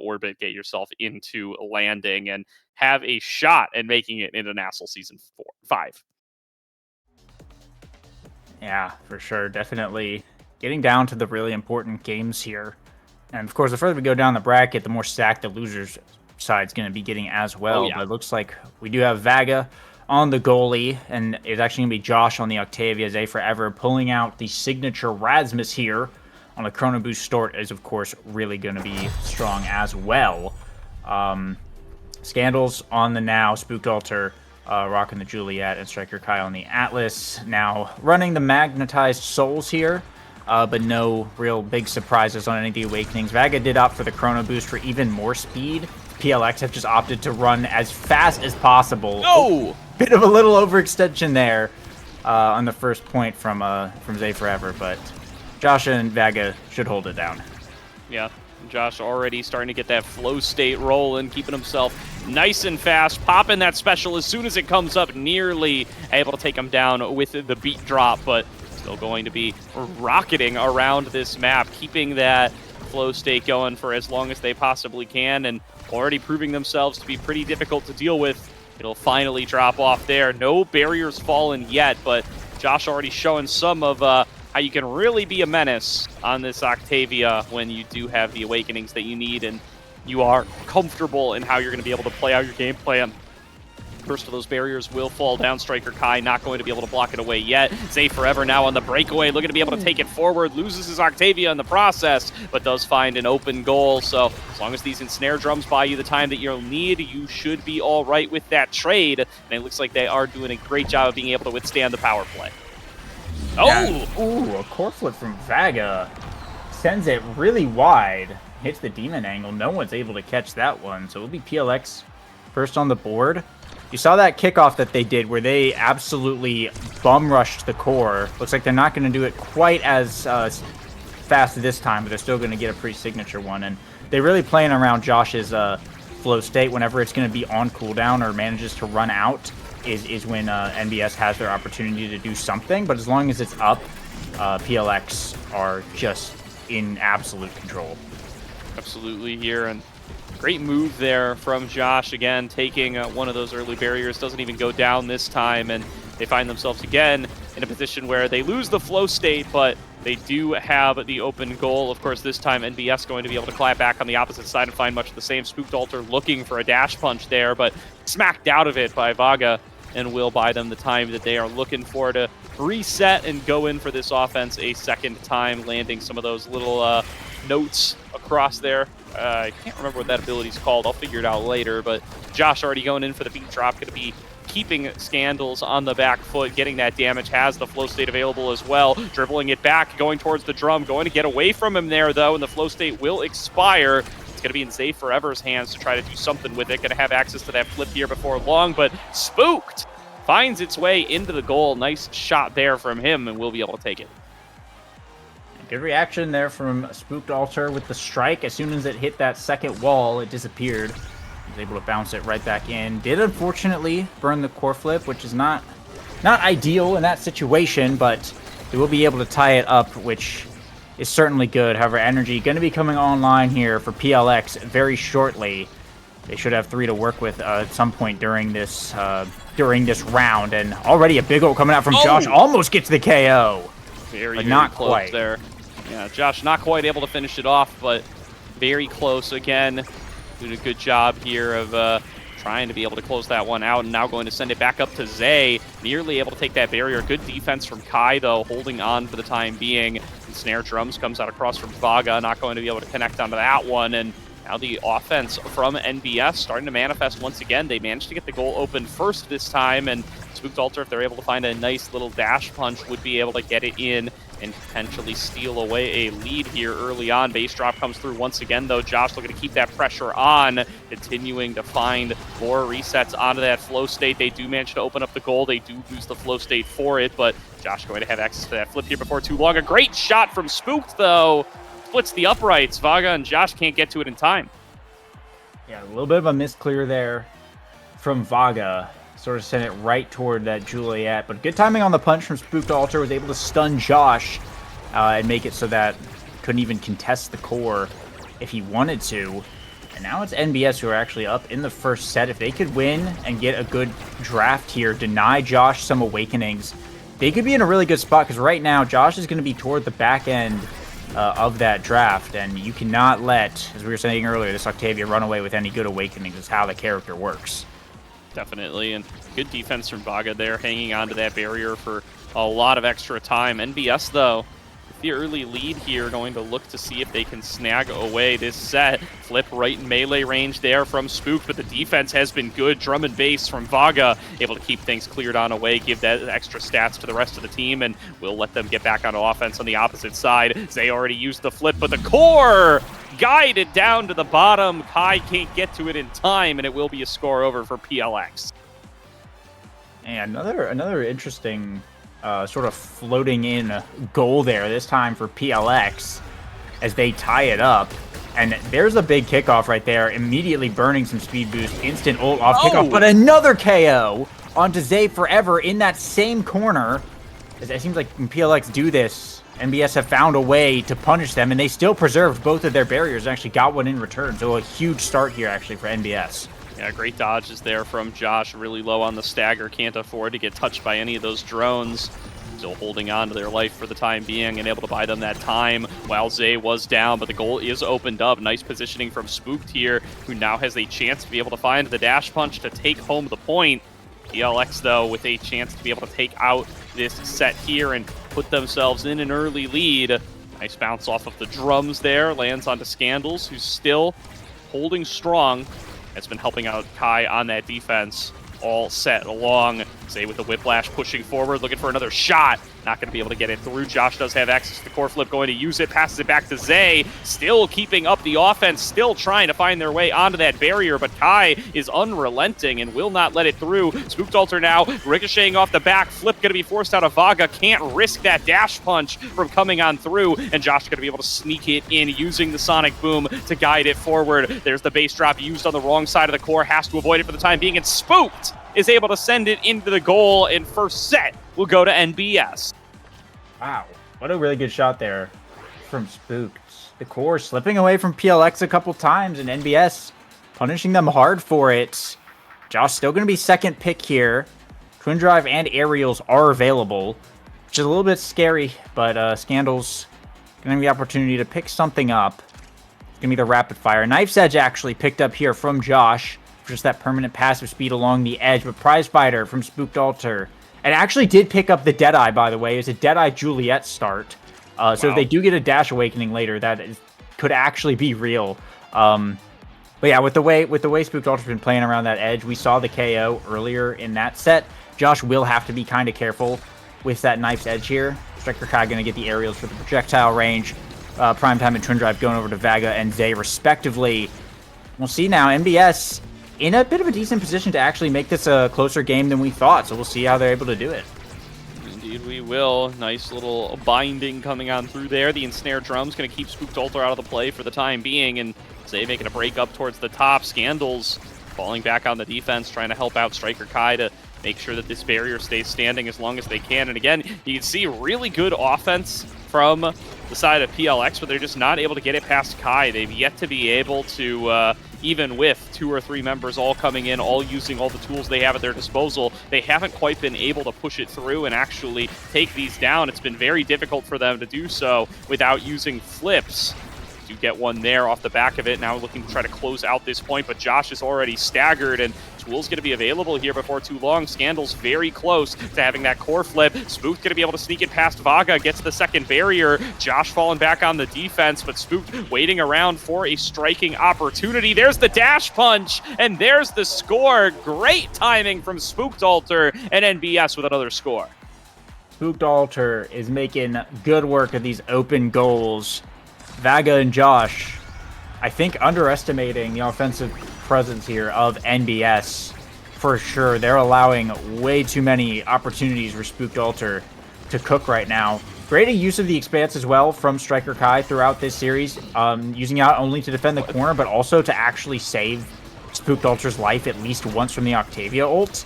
orbit, get yourself into landing, and have a shot at making it into NASL Season 5. Yeah, for sure. Definitely getting down to the really important games here. And of course, the further we go down the bracket, the more stacked the losers side's going to be getting as well. Oh, yeah. But it looks like we do have Vaga on the goalie, and it's actually going to be Josh on the Octavia. Zay Forever pulling out the signature Rasmus here on a Chrono Boost Stort is, of course, really going to be strong as well. Scandals on the now, Spooked Altar rocking the Juliet, and Striker Kai on the Atlas. Now running the Magnetized Souls here, but no real big surprises on any of the Awakenings. Vaga did opt for the Chrono Boost for even more speed. PLX have just opted to run as fast as possible. Oh! Bit of a little overextension there on the first point from Zay Forever, but Josh and Vaga should hold it down. Yeah, Josh already starting to get that flow state rolling, keeping himself nice and fast, popping that special as soon as it comes up, nearly able to take him down with the beat drop, but still going to be rocketing around this map, keeping that flow state going for as long as they possibly can, and already proving themselves to be pretty difficult to deal with. It'll finally drop off there. No barriers fallen yet, but Josh already showing some of how you can really be a menace on this Octavia when you do have the Awakenings that you need and you are comfortable in how you're going to be able to play out your game plan. First of those barriers will fall down. Striker Kai not going to be able to block it away yet. Zay Forever now on the breakaway, looking to be able to take it forward. Loses his Octavia in the process, but does find an open goal. So as long as these ensnare drums buy you the time that you'll need, you should be all right with that trade. And it looks like they are doing a great job of being able to withstand the power play. Oh! Yeah. Ooh, a core flip from Vaga. Sends it really wide. Hits the demon angle. No one's able to catch that one. So it'll be PLX first on the board. You saw that kickoff that they did where they absolutely bum rushed the core. Looks like they're not going to do it quite as fast this time, but they're still going to get a pre-signature one. And they're really playing around Josh's flow state whenever it's going to be on cooldown or manages to run out is when NBS has their opportunity to do something. But as long as it's up, PLX are just in absolute control. Absolutely here, and great move there from Josh, again, taking one of those early barriers. Doesn't even go down this time, and they find themselves again in a position where they lose the flow state, but they do have the open goal. Of course, this time NBS going to be able to clap back on the opposite side and find much the same. Spooked Altar looking for a dash punch there, but smacked out of it by Vaga, and will buy them the time that they are looking for to reset and go in for this offense a second time, landing some of those little notes across there. I can't remember what that ability's called. I'll figure it out later, but Josh already going in for the beat drop, going to be keeping Scandals on the back foot, getting that damage, has the flow state available as well, dribbling it back, going towards the drum, going to get away from him there, though, and the flow state will expire. It's going to be in Zay Forever's hands to try to do something with it. Going to have access to that flip here before long, but Spooked finds its way into the goal. Nice shot there from him, and we'll be able to take it. Good reaction there from Spooked Altar with the strike. As soon as it hit that second wall, it disappeared. Was able to bounce it right back in. Did unfortunately burn the core flip, which is not ideal in that situation, but they will be able to tie it up, which is certainly good. However, energy going to be coming online here for PLX very shortly. They should have 3 to work with at some point during this round, and already a big ult coming out from Josh. Almost gets the KO, very not close quite there. Yeah, Josh not quite able to finish it off, but very close again. Doing a good job here of trying to be able to close that one out, and now going to send it back up to Zay. Nearly able to take that barrier. Good defense from Kai, though, holding on for the time being. And snare drums comes out across from Vaga, not going to be able to connect onto that one, and now the offense from NBS starting to manifest once again. They managed to get the goal open first this time, and Spooked Altar, if they're able to find a nice little dash punch, would be able to get it in and potentially steal away a lead here early on. Base drop comes through once again, though. Josh looking to keep that pressure on, continuing to find more resets onto that flow state. They do manage to open up the goal. They do lose the flow state for it, but Josh going to have access to that flip here before too long. A great shot from Spooked, though. Splits the uprights. Vaga and Josh can't get to it in time. Yeah, a little bit of a misclear there from Vaga. Sort of sent it right toward that Juliet, but good timing on the punch from Spooked Altar. Was able to stun Josh and make it so that couldn't even contest the core if he wanted to. And now it's NBS who are actually up in the first set. If they could win and get a good draft here, deny Josh some awakenings, they could be in a really good spot, because right now Josh is going to be toward the back end of that draft, and you cannot let, as we were saying earlier, this Octavia run away with any good awakenings. Is how the character works. Definitely, and good defense from Vaga there, hanging on to that barrier for a lot of extra time. NBS, though, with the early lead here, going to look to see if they can snag away this set. Flip right in melee range there from Spook, but the defense has been good. Drum and bass from Vaga, able to keep things cleared on away, give that extra stats to the rest of the team, and we'll let them get back on offense on the opposite side. They already used the flip, but the core guided down to the bottom. Kai can't get to it in time, and it will be a score over for PLX. And another interesting sort of floating in goal there, this time for PLX, as they tie it up. And there's a big kickoff right there, immediately burning some speed boost, instant ult off kickoff, but another KO onto Zay Forever in that same corner. It seems like when PLX do this, NBS have found a way to punish them, and they still preserved both of their barriers and actually got one in return. So a huge start here, actually, for NBS. Yeah, great dodges there from Josh. Really low on the stagger. Can't afford to get touched by any of those drones. Still holding on to their life for the time being and able to buy them that time while Zay was down, but the goal is opened up. Nice positioning from Spooked here, who now has a chance to be able to find the dash punch to take home the point. PLX, though, with a chance to be able to take out this set here and put themselves in an early lead. Nice bounce off of the drums there. Lands onto Scandals, who's still holding strong. Has been helping out Kai on that defense all set along. Zay with the whiplash pushing forward, looking for another shot. Not going to be able to get it through. Josh does have access to the core flip, going to use it, passes it back to Zay. Still keeping up the offense, still trying to find their way onto that barrier, but Kai is unrelenting and will not let it through. Spooked Alter now ricocheting off the back. Flip going to be forced out of Vaga. Can't risk that dash punch from coming on through, and Josh going to be able to sneak it in using the Sonic Boom to guide it forward. There's the base drop used on the wrong side of the core. Has to avoid it for the time being, and Spooked is able to send it into the goal, and first set will go to NBS. Wow, what a really good shot there from Spooked. The core slipping away from PLX a couple times, and NBS punishing them hard for it. Josh still going to be second pick here. Twin Drive and Aerials are available, which is a little bit scary, but Scandals going to have the opportunity to pick something up. It's going to be the Rapid Fire. Knife's Edge actually picked up here from Josh for just that permanent passive speed along the edge, but Prize Fighter from Spooked Alter. And actually did pick up the Deadeye, by the way. It was a Deadeye Juliet start. So if they do get a Dash Awakening later, that could actually be real. But yeah, with the way Spooked Alter's been playing around that edge, we saw the KO earlier in that set. Josh will have to be kind of careful with that Knife's Edge here. Striker Kai going to get the aerials for the projectile range. Primetime and Twin Drive going over to Vaga and Zay, respectively. We'll see now. NBS in a bit of a decent position to actually make this a closer game than we thought, so we'll see how they're able to do it. Indeed we will. Nice little binding coming on through there. The Ensnare Drum's going to keep Spooked Alter out of the play for the time being, and Zay making a break up towards the top. Scandals falling back on the defense, trying to help out Striker Kai to make sure that this barrier stays standing as long as they can. And again, you can see really good offense from the side of PLX, but they're just not able to get it past Kai. They've yet to be able to, even with 2 or 3 members all coming in, all using all the tools they have at their disposal, they haven't quite been able to push it through and actually take these down. It's been very difficult for them to do so without using flips. Do get one there off the back of it. Now looking to try to close out this point, but Josh is already staggered, and Tool's going to be available here before too long. Scandal's very close to having that core flip. Spooked going to be able to sneak it past Vaga, gets the second barrier. Josh falling back on the defense, but Spooked waiting around for a striking opportunity. There's the dash punch, and there's the score. Great timing from Spooked Alter, and NBS with another score. Spooked Alter is making good work of these open goals. Vaga and Josh, I think, underestimating the offensive presence here of NBS for sure. They're allowing way too many opportunities for Spooked Alter to cook right now. Great use of the Expanse as well from Striker Kai throughout this series, using it not only to defend the corner, but also to actually save Spooked Alter's life at least once from the Octavia ult.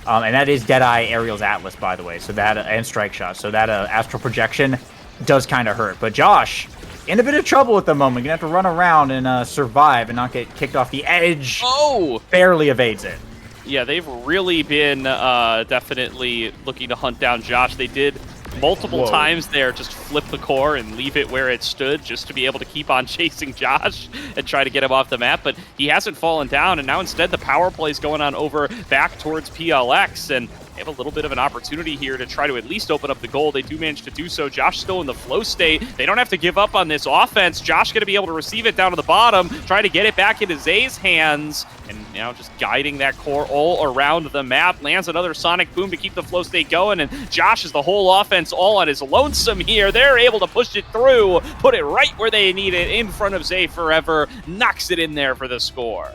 And that is Deadeye Aerial's Atlas, by the way, so that and Strike Shot. So that Astral Projection does kind of hurt. But Josh in a bit of trouble at the moment. Gonna have to run around and survive and not get kicked off the edge. Oh! Barely evades it. Yeah, they've really been definitely looking to hunt down Josh. They did multiple times there, just flip the core and leave it where it stood just to be able to keep on chasing Josh and try to get him off the map, but he hasn't fallen down, and now instead the power play is going on over back towards PLX, and they have a little bit of an opportunity here to try to at least open up the goal. They do manage to do so. Josh still in the flow state. They don't have to give up on this offense. Josh going to be able to receive it down to the bottom, try to get it back into Zay's hands, and now just guiding that core all around the map. Lands another sonic boom to keep the flow state going, and Josh is the whole offense all on his lonesome here. They're able to push it through, put it right where they need it in front of Zay Forever, knocks it in there for the score.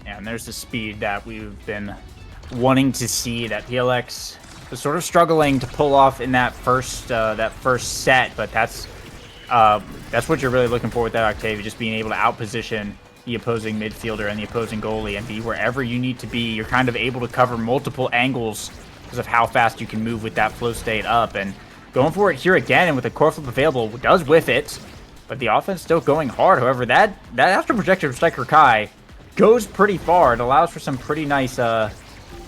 Yeah, and there's the speed that we've been wanting to see, that PLX was sort of struggling to pull off in that first set, but that's what you're really looking for with that Octavia, just being able to outposition the opposing midfielder and the opposing goalie and be wherever you need to be. You're kind of able to cover multiple angles because of how fast you can move with that flow state up, and going for it here again, and with the core flip available, does whiff it, but the offense still going hard. However, that astral projection of Striker Kai goes pretty far. It allows for some pretty nice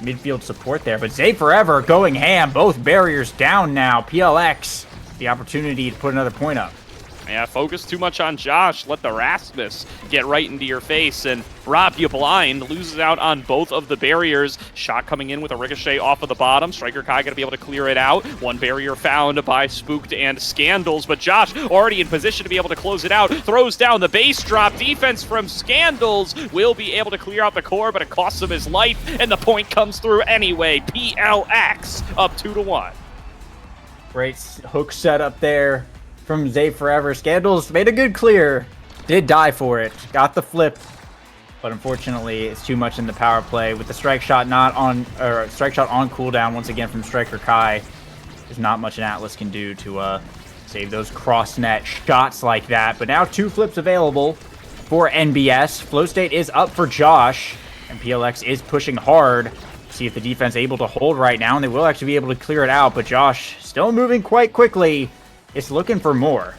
midfield support there, but Zay Forever going ham. Both barriers down now. PLX, the opportunity to put another point up. Yeah, focus too much on Josh. Let the Rasmus get right into your face and rob you blind. Loses out on both of the barriers. Shot coming in with a ricochet off of the bottom. Striker Kai going to be able to clear it out. One barrier found by Spooked and Scandals, but Josh already in position to be able to close it out. Throws down the base drop. Defense from Scandals will be able to clear out the core, but it costs him his life, and the point comes through anyway. PLX up 2-1. Great hook setup there from Zay Forever. Scandals made a good clear. Did die for it. Got the flip. But unfortunately, it's too much in the power play. With the strike shot on cooldown once again from Striker Kai, there's not much an Atlas can do to save those cross net shots like that. But now 2 flips available for NBS. Flow state is up for Josh, and PLX is pushing hard. See if the defense able to hold right now, and they will actually be able to clear it out. But Josh still moving quite quickly. It's looking for more.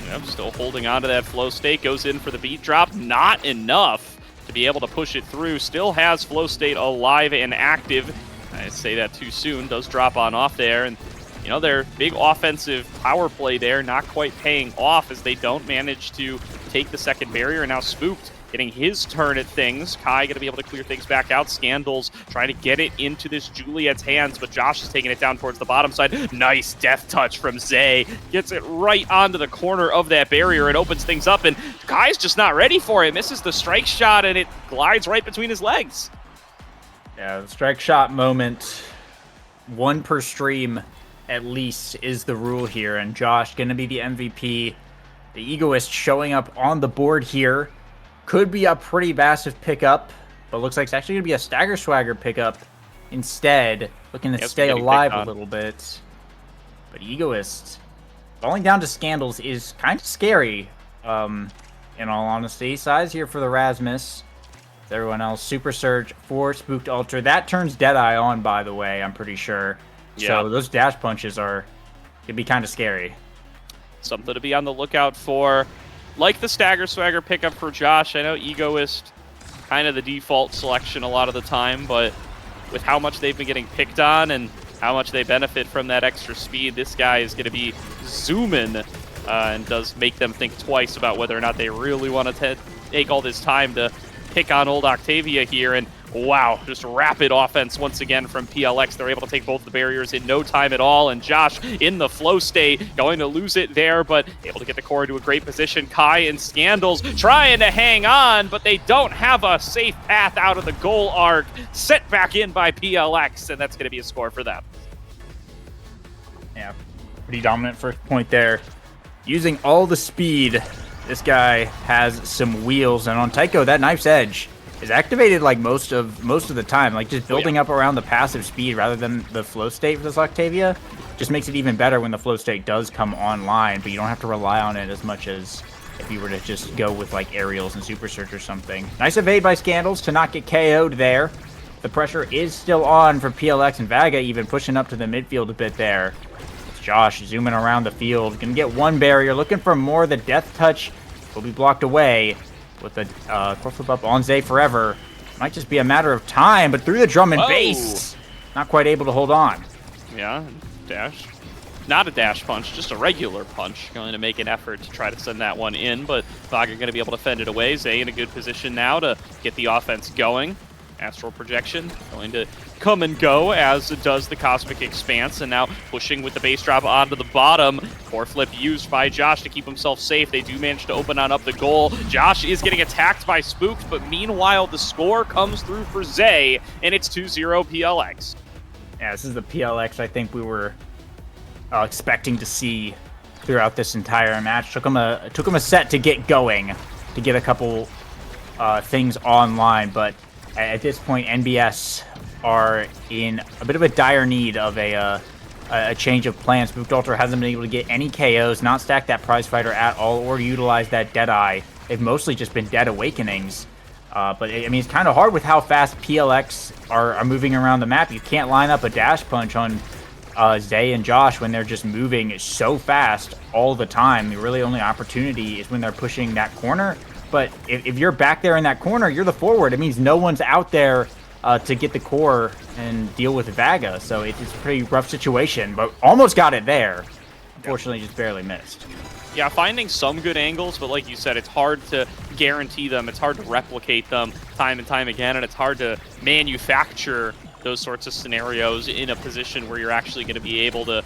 Yep, still holding on to that flow state. Goes in for the beat drop. Not enough to be able to push it through. Still has flow state alive and active. I say that too soon. Does drop on off there. And, you know, their big offensive power play there not quite paying off as they don't manage to take the second barrier. And now Spooked getting his turn at things. Kai going to be able to clear things back out. Scandals trying to get it into this Juliet's hands, but Josh is taking it down towards the bottom side. Nice death touch from Zay. Gets it right onto the corner of that barrier and opens things up, and Kai's just not ready for it. Misses the strike shot, and it glides right between his legs. Yeah, the strike shot moment, 1 per stream at least is the rule here, and Josh going to be the MVP. The Egoist showing up on the board here. Could be a pretty massive pickup, but looks like it's actually going to be a Stagger Swagger pickup instead. Looking to stay alive a little bit. But Egoist falling down to Scandals is kind of scary, in all honesty. Size here for the Rasmus. Everyone else, Super Surge for Spooked Ultra. That turns Deadeye on, by the way, I'm pretty sure. Yeah. So those dash punches could be kind of scary. Something to be on the lookout for. Like the Stagger Swagger pickup for Josh, I know Egoist kind of the default selection a lot of the time, but with how much they've been getting picked on and how much they benefit from that extra speed, this guy is going to be zooming and does make them think twice about whether or not they really want to take all this time to pick on old Octavia here. And wow, just rapid offense once again from PLX. They're able to take both the barriers in no time at all, and Josh in the flow state, going to lose it there, but able to get the core into a great position. Kai and Scandals trying to hang on, but they don't have a safe path out of the goal arc. Set back in by PLX, and that's going to be a score for them. Yeah, pretty dominant first point there. Using all the speed, this guy has some wheels, and on Tycho, that knife's edge is activated like most of the time, like just building up around the passive speed rather than the flow state for this Octavia. Just makes it even better when the flow state does come online, but you don't have to rely on it as much as if you were to just go with like aerials and Super Search or something. Nice evade by Scandals to not get KO'd there. The pressure is still on for PLX, and Vaga even pushing up to the midfield a bit there. Josh zooming around the field. Gonna get one barrier, looking for more. The death touch will be blocked away with the core flip up on Zay forever. Might just be a matter of time, but through the drum and bass. Not quite able to hold on. Yeah, dash. Not a dash punch, just a regular punch. Going to make an effort to try to send that one in, but Vaga going to be able to fend it away. Zay in a good position now to get the offense going. Astral Projection going to come and go, as it does the Cosmic Expanse, and now pushing with the base drop onto the bottom. Core flip used by Josh to keep himself safe. They do manage to open on up the goal. Josh is getting attacked by Spooked, but meanwhile the score comes through for Zay, and it's 2-0 PLX. Yeah, this is the PLX I think we were expecting to see throughout this entire match. Took him a set to get going, to get a couple things online, but at this point, NBS are in a bit of a dire need of a change of plans. Spooked Ultra hasn't been able to get any KOs, not stack that prize fighter at all, or utilize that Deadeye. They've mostly just been Dead Awakenings. But I mean, it's kind of hard with how fast PLX are moving around the map. You can't line up a dash punch on Zay and Josh when they're just moving so fast all the time. The really only opportunity is when they're pushing that corner. But if you're back there in that corner, you're the forward. It means no one's out there to get the core and deal with Vaga. So it's a pretty rough situation, but almost got it there. Unfortunately, just barely missed. Yeah, finding some good angles, but like you said, it's hard to guarantee them. It's hard to replicate them time and time again, and it's hard to manufacture those sorts of scenarios in a position where you're actually going to be able to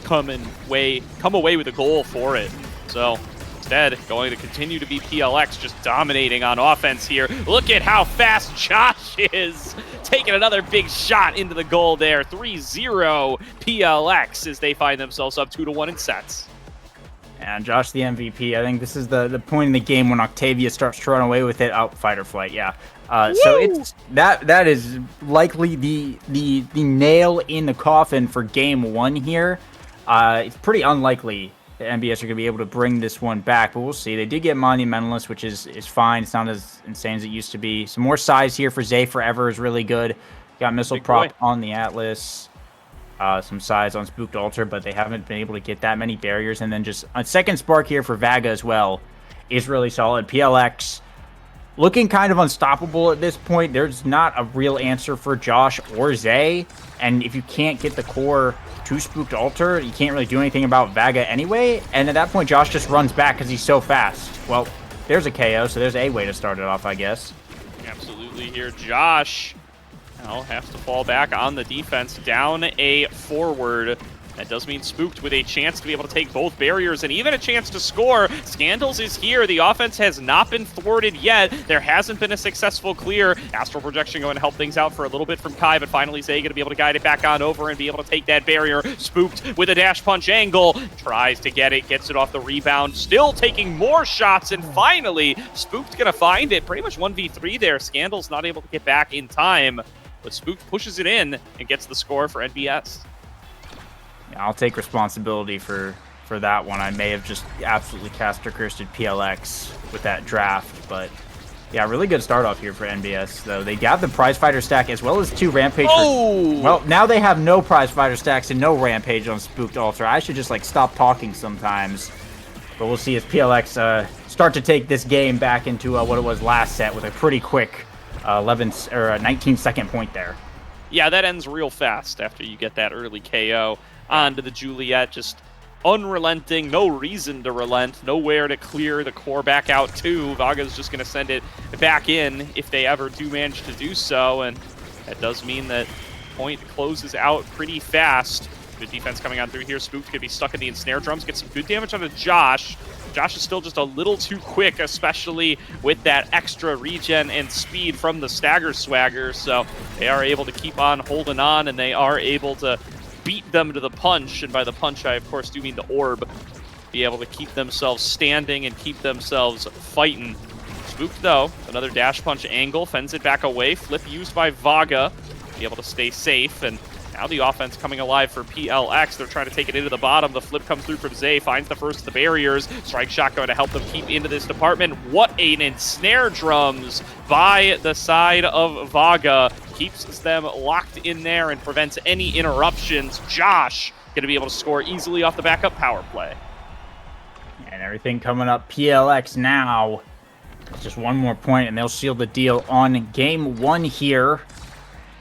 come away with a goal for it. So instead, going to continue to be PLX, just dominating on offense here. Look at how fast Josh is, taking another big shot into the goal there. 3-0 PLX as they find themselves up 2-1 in sets. And Josh, the MVP. I think this is the point in the game when Octavia starts throwing away with it. Oh, fight or flight, yeah. So it's that is likely the nail in the coffin for game one here. It's pretty unlikely that NBS are going to be able to bring this one back, but we'll see. They did get Monumentalist, which is fine. It's not as insane as it used to be. Some more size here for Zay Forever is really good. Got Missile Prop on the Atlas. Some size on Spooked Altar, but they haven't been able to get that many barriers. And then just a second spark here for Vaga as well is really solid. PLX looking kind of unstoppable at this point. There's not a real answer for Josh or Zay. And if you can't get the core to Spooked Altar, you can't really do anything about Vaga anyway. And at that point, Josh just runs back because he's so fast. Well, there's a KO, so there's a way to start it off, I guess. Absolutely here. Josh now has to fall back on the defense, down a forward. That does mean Spooked with a chance to be able to take both barriers and even a chance to score. Scandals is here. The offense has not been thwarted yet. There hasn't been a successful clear. Astral Projection going to help things out for a little bit from Kai, but finally Zay going to be able to guide it back on over and be able to take that barrier. Spooked with a dash punch angle. Tries to get it, gets it off the rebound. Still taking more shots, and finally Spooked going to find it. Pretty much 1v3 there. Scandals not able to get back in time, but Spooked pushes it in and gets the score for NBS. I'll take responsibility for that one. I may have just absolutely caster cursed PLX with that draft, but yeah, really good start off here for NBS, though. They got the prize fighter stack as well as 2 rampage. Well, now they have no prize fighter stacks and no rampage on Spooked Altar. I should just stop talking sometimes. But we'll see as PLX start to take this game back into what it was last set with a pretty quick 19-second point there. Yeah, that ends real fast after you get that early KO onto the Juliet. Just unrelenting, no reason to relent, nowhere to clear the core back out to. Vaga's just going to send it back in if they ever do manage to do so, and that does mean that point closes out pretty fast. Good defense coming on through here. Spooked could be stuck in the ensnare drums, get some good damage onto Josh. Josh is still just a little too quick, especially with that extra regen and speed from the Stagger Swagger, so they are able to keep on holding on, and they are able to beat them to the punch, and by the punch I of course do mean the orb, be able to keep themselves standing and keep themselves fighting. Spooked though, another dash punch angle, fends it back away, flip used by Vaga, be able to stay safe, and now the offense coming alive for PLX. They're trying to take it into the bottom. The flip comes through from Zay, finds the first of the barriers. Strike shot going to help them keep into this department. What an ensnare drums by the side of Vaga. Keeps them locked in there and prevents any interruptions. Josh going to be able to score easily off the backup power play. And everything coming up PLX now. It's just one more point, and they'll seal the deal on game 1 here.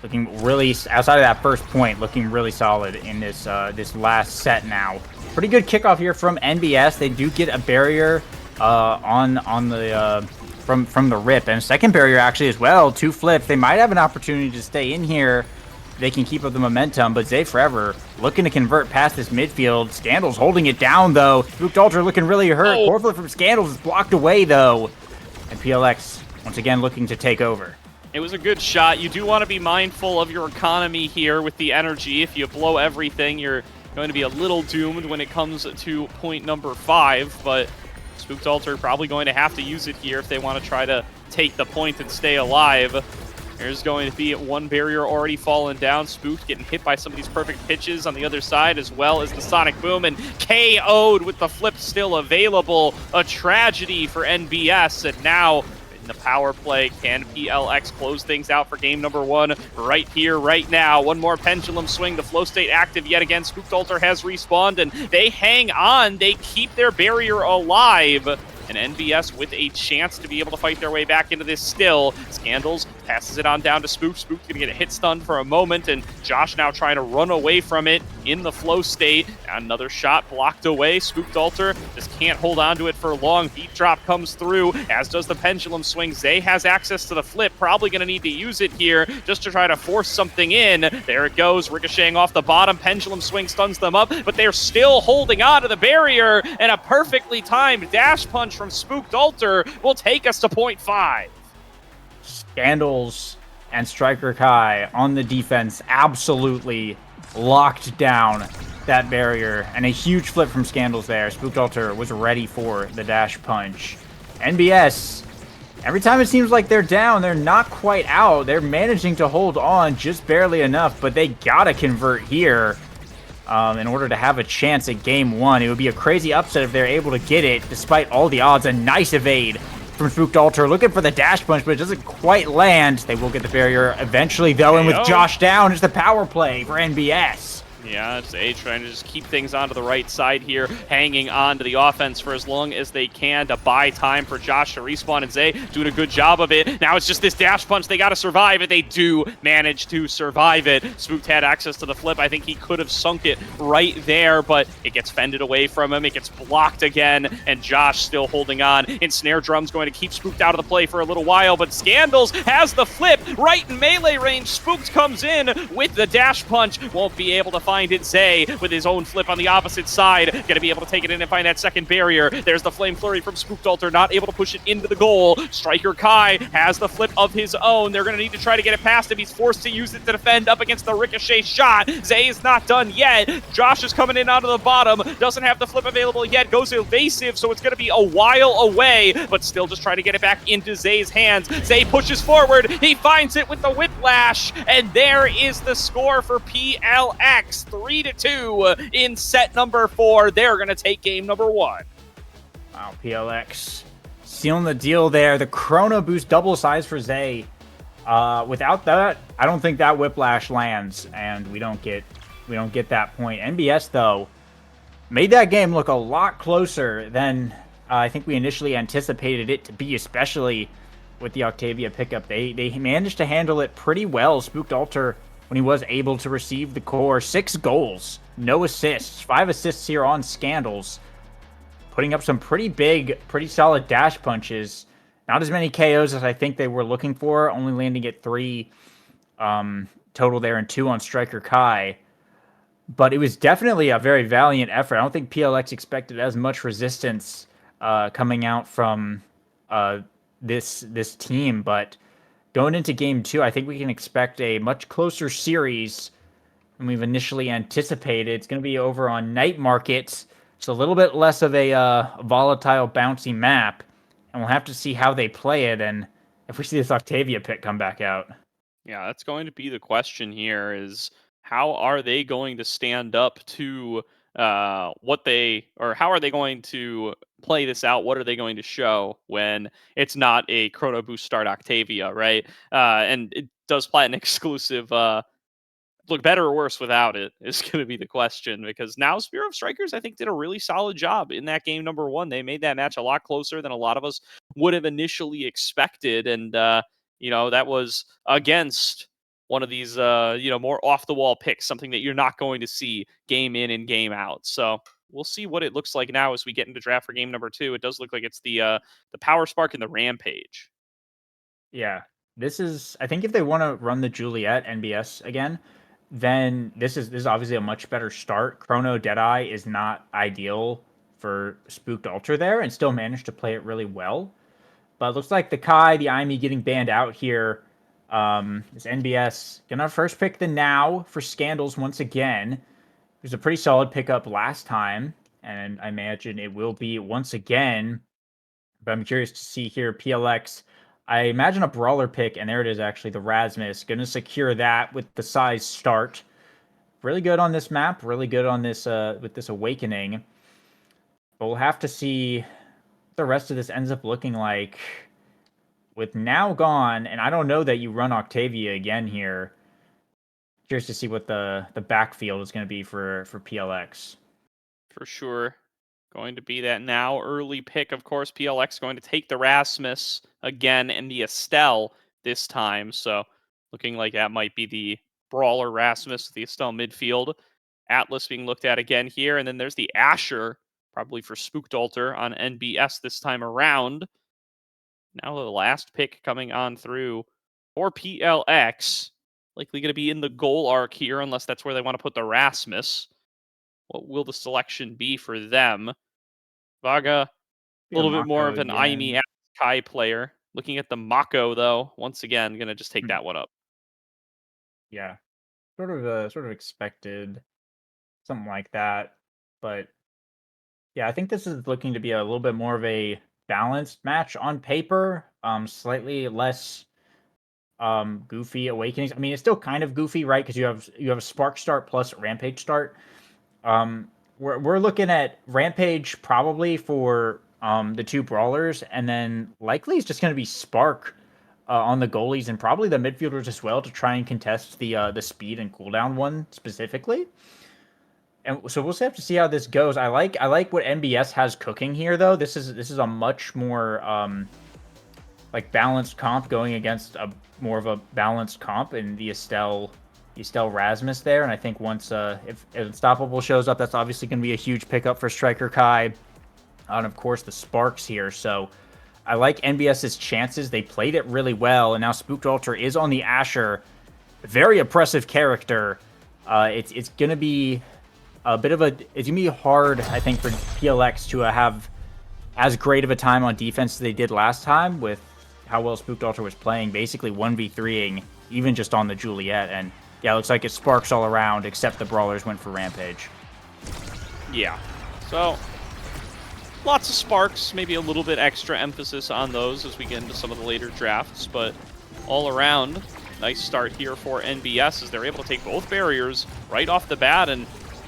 Looking really, outside of that first point, looking really solid in this this last set now. Pretty good kickoff here from NBS. They do get a barrier on the from the rip, and second barrier actually as well. 2 flips. They might have an opportunity to stay in here. They can keep up the momentum, but Zay Forever looking to convert past this midfield. Scandals holding it down, though. Spooked looking really hurt. Core flip from Scandals is blocked away, though. And PLX, once again, looking to take over. It was a good shot. You do want to be mindful of your economy here with the energy. If you blow everything, you're going to be a little doomed when it comes to point number 5, but Spooked probably going to have to use it here if they want to try to take the point and stay alive. There's going to be one barrier already fallen down. Spooked getting hit by some of these perfect pitches on the other side, as well as the Sonic Boom, and KO'd with the flip still available. A tragedy for NBS, and now in the power play, can PLX close things out for game number 1 right here, right now? One more pendulum swing, the flow state active yet again. Spooked has respawned, and they hang on. They keep their barrier alive. And NBS with a chance to be able to fight their way back into this still. Scandals passes it on down to Spook. Spook's gonna get a hit stun for a moment, and Josh now trying to run away from it in the flow state. Another shot blocked away. Spooked just can't hold on to it for long. Beat drop comes through, as does the pendulum swing. Zay has access to the flip, probably gonna need to use it here just to try to force something in. There it goes, ricocheting off the bottom. Pendulum swing stuns them up, but they're still holding on to the barrier, and a perfectly timed dash punch from Spooked will take us to point 5. Scandals and Striker Kai on the defense absolutely locked down that barrier, and a huge flip from Scandals there. Spooked was ready for the dash punch. NBS, every time it seems like they're down, they're not quite out. They're managing to hold on just barely enough, but they gotta convert here. In order to have a chance at game 1. It would be a crazy upset if they're able to get it, despite all the odds. A nice evade from Spooked looking for the dash punch, but it doesn't quite land. They will get the barrier eventually, though, and with Josh down, it's the power play for NBS. Yeah, it's A trying to just keep things onto the right side here, hanging on to the offense for as long as they can to buy time for Josh to respawn, and Zay doing a good job of it. Now it's just this dash punch. They got to survive it. They do manage to survive it. Spooked had access to the flip. I think he could have sunk it right there, but it gets fended away from him. It gets blocked again, and Josh still holding on. And Snare Drum's going to keep Spooked out of the play for a little while, but Scandals has the flip right in melee range. Spooked comes in with the dash punch. Won't be able to find it. Zay with his own flip on the opposite side. Gonna be able to take it in and find that second barrier. There's the Flame Flurry from Spooked not able to push it into the goal. Striker Kai has the flip of his own. They're gonna need to try to get it past him. He's forced to use it to defend up against the ricochet shot. Zay is not done yet. Josh is coming in out of the bottom. Doesn't have the flip available yet. Goes evasive, so it's gonna be a while away, but still just trying to get it back into Zay's hands. Zay pushes forward. He finds it with the whiplash, and there is the score for PLX. 3-2 in set number 4. They're going to take game number 1. Wow, PLX sealing the deal there. The Chrono Boost double size for Zay. Without that, I don't think that whiplash lands, and we don't get that point. NBS though made that game look a lot closer than I think we initially anticipated it to be, especially with the Octavia pickup. They managed to handle it pretty well. Spooked when he was able to receive the core. 6 goals, no assists, 5 assists here on Scandals. Putting up some pretty big, pretty solid dash punches. Not as many KOs as I think they were looking for, only landing at 3 total there and 2 on Striker Kai. But it was definitely a very valiant effort. I don't think PLX expected as much resistance coming out from this team, but going into game 2, I think we can expect a much closer series than we've initially anticipated. It's going to be over on Night Market. It's a little bit less of a volatile, bouncy map, and we'll have to see how they play it and if we see this Octavia pick come back out. Yeah, that's going to be the question here, is how are they going to stand up to how are they going to play this out? What are they going to show when it's not a Chrono Boost start Octavia, right? And it does play an exclusive look better or worse without it is going to be the question, because now Spear of Strikers, I think, did a really solid job in that game number 1. They made that match a lot closer than a lot of us would have initially expected. And, that was against one of these, more off the wall picks, something that you're not going to see game in and game out. So we'll see what it looks like now as we get into draft for game number 2. It does look like it's the Power Spark and the Rampage. Yeah. This is, I think, if they want to run the Juliet NBS again, then this is obviously a much better start. Chrono Deadeye is not ideal for Spooked Altar there, and still managed to play it really well. But it looks like the Kai, the Aimi getting banned out here. This NBS gonna first pick the Now for Scandals once again. It was a pretty solid pickup last time, and I imagine it will be once again. But I'm curious to see here, PLX. I imagine a brawler pick, and there it is, actually, the Rasmus. Going to secure that with the size start. Really good on this map. Really good on this with this Awakening. But we'll have to see what the rest of this ends up looking like. With Now gone, and I don't know that you run Octavia again here. Curious to see what the backfield is going to be for PLX. For sure. Going to be that Now early pick, of course. PLX going to take the Rasmus again and the Estelle this time. So looking like that might be the Brawler Rasmus, the Estelle midfield. Atlas being looked at again here. And then there's the Asher, probably for Spooked Altar on NBS this time around. Now the last pick coming on through for PLX. Likely going to be in the goal arc here, unless that's where they want to put the Rasmus. What will the selection be for them? Vaga, a little bit more of an Aimi Kai player. Looking at the Mako, though, once again, going to just take that one up. Yeah, sort of expected something like that. But yeah, I think this is looking to be a little bit more of a balanced match on paper. Slightly less goofy Awakenings. I mean, it's still kind of goofy, right? Because you have a Spark start plus Rampage start. We're looking at Rampage probably for the 2 brawlers, and then likely it's just going to be Spark on the goalies and probably the midfielders as well to try and contest the speed and cooldown one specifically. And so we'll have to see how this goes. I like what NBS has cooking here, though. This is a much more like balanced comp going against a more of a balanced comp in the Estelle Rasmus there. And I think once if Unstoppable shows up, that's obviously going to be a huge pickup for Striker Kai. And of course the Sparks here. So I like NBS's chances. They played it really well, and now Spooked Altar is on the Asher. Very oppressive character. It's gonna be a bit of it's gonna be hard, I think, for PLX to have as great of a time on defense as they did last time with how well Spooked Altar was playing, basically 1v3ing even just on the Juliet. And yeah, it looks like it's Sparks all around, except the brawlers went for Rampage. Yeah, so lots of Sparks, maybe a little bit extra emphasis on those as we get into some of the later drafts, but all around, nice start here for NBS as they're able to take both barriers right off the bat. And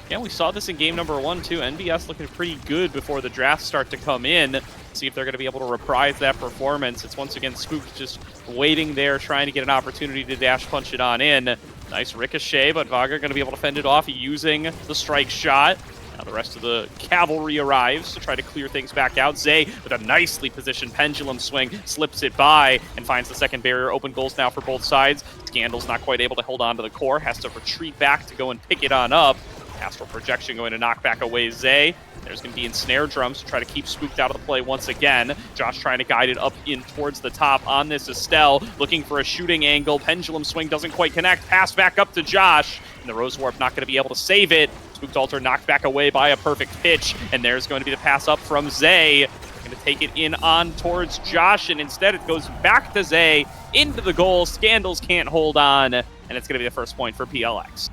yeah, we saw this in game number 1 too. NBS looking pretty good before the drafts start to come in. See if they're going to be able to reprise that performance. It's once again Spooked just waiting there, trying to get an opportunity to dash punch it on in. Nice ricochet, but Vaga going to be able to fend it off using the strike shot. Now the rest of the cavalry arrives to try to clear things back out. Zay, with a nicely positioned pendulum swing, slips it by and finds the second barrier. Open goals now for both sides. Scandal's not quite able to hold on to the core. Has to retreat back to go and pick it on up. Astral Projection going to knock back away Zay. There's going to be Ensnare Drums to try to keep Spooked out of the play once again. Josh trying to guide it up in towards the top on this Estelle. Looking for a shooting angle. Pendulum swing doesn't quite connect. Pass back up to Josh. And the Rose Warp not going to be able to save it. Spooked Altar knocked back away by a perfect pitch. And there's going to be the pass up from Zay. Going to take it in on towards Josh. And instead it goes back to Zay into the goal. Scandals can't hold on. And it's going to be the first point for PLX.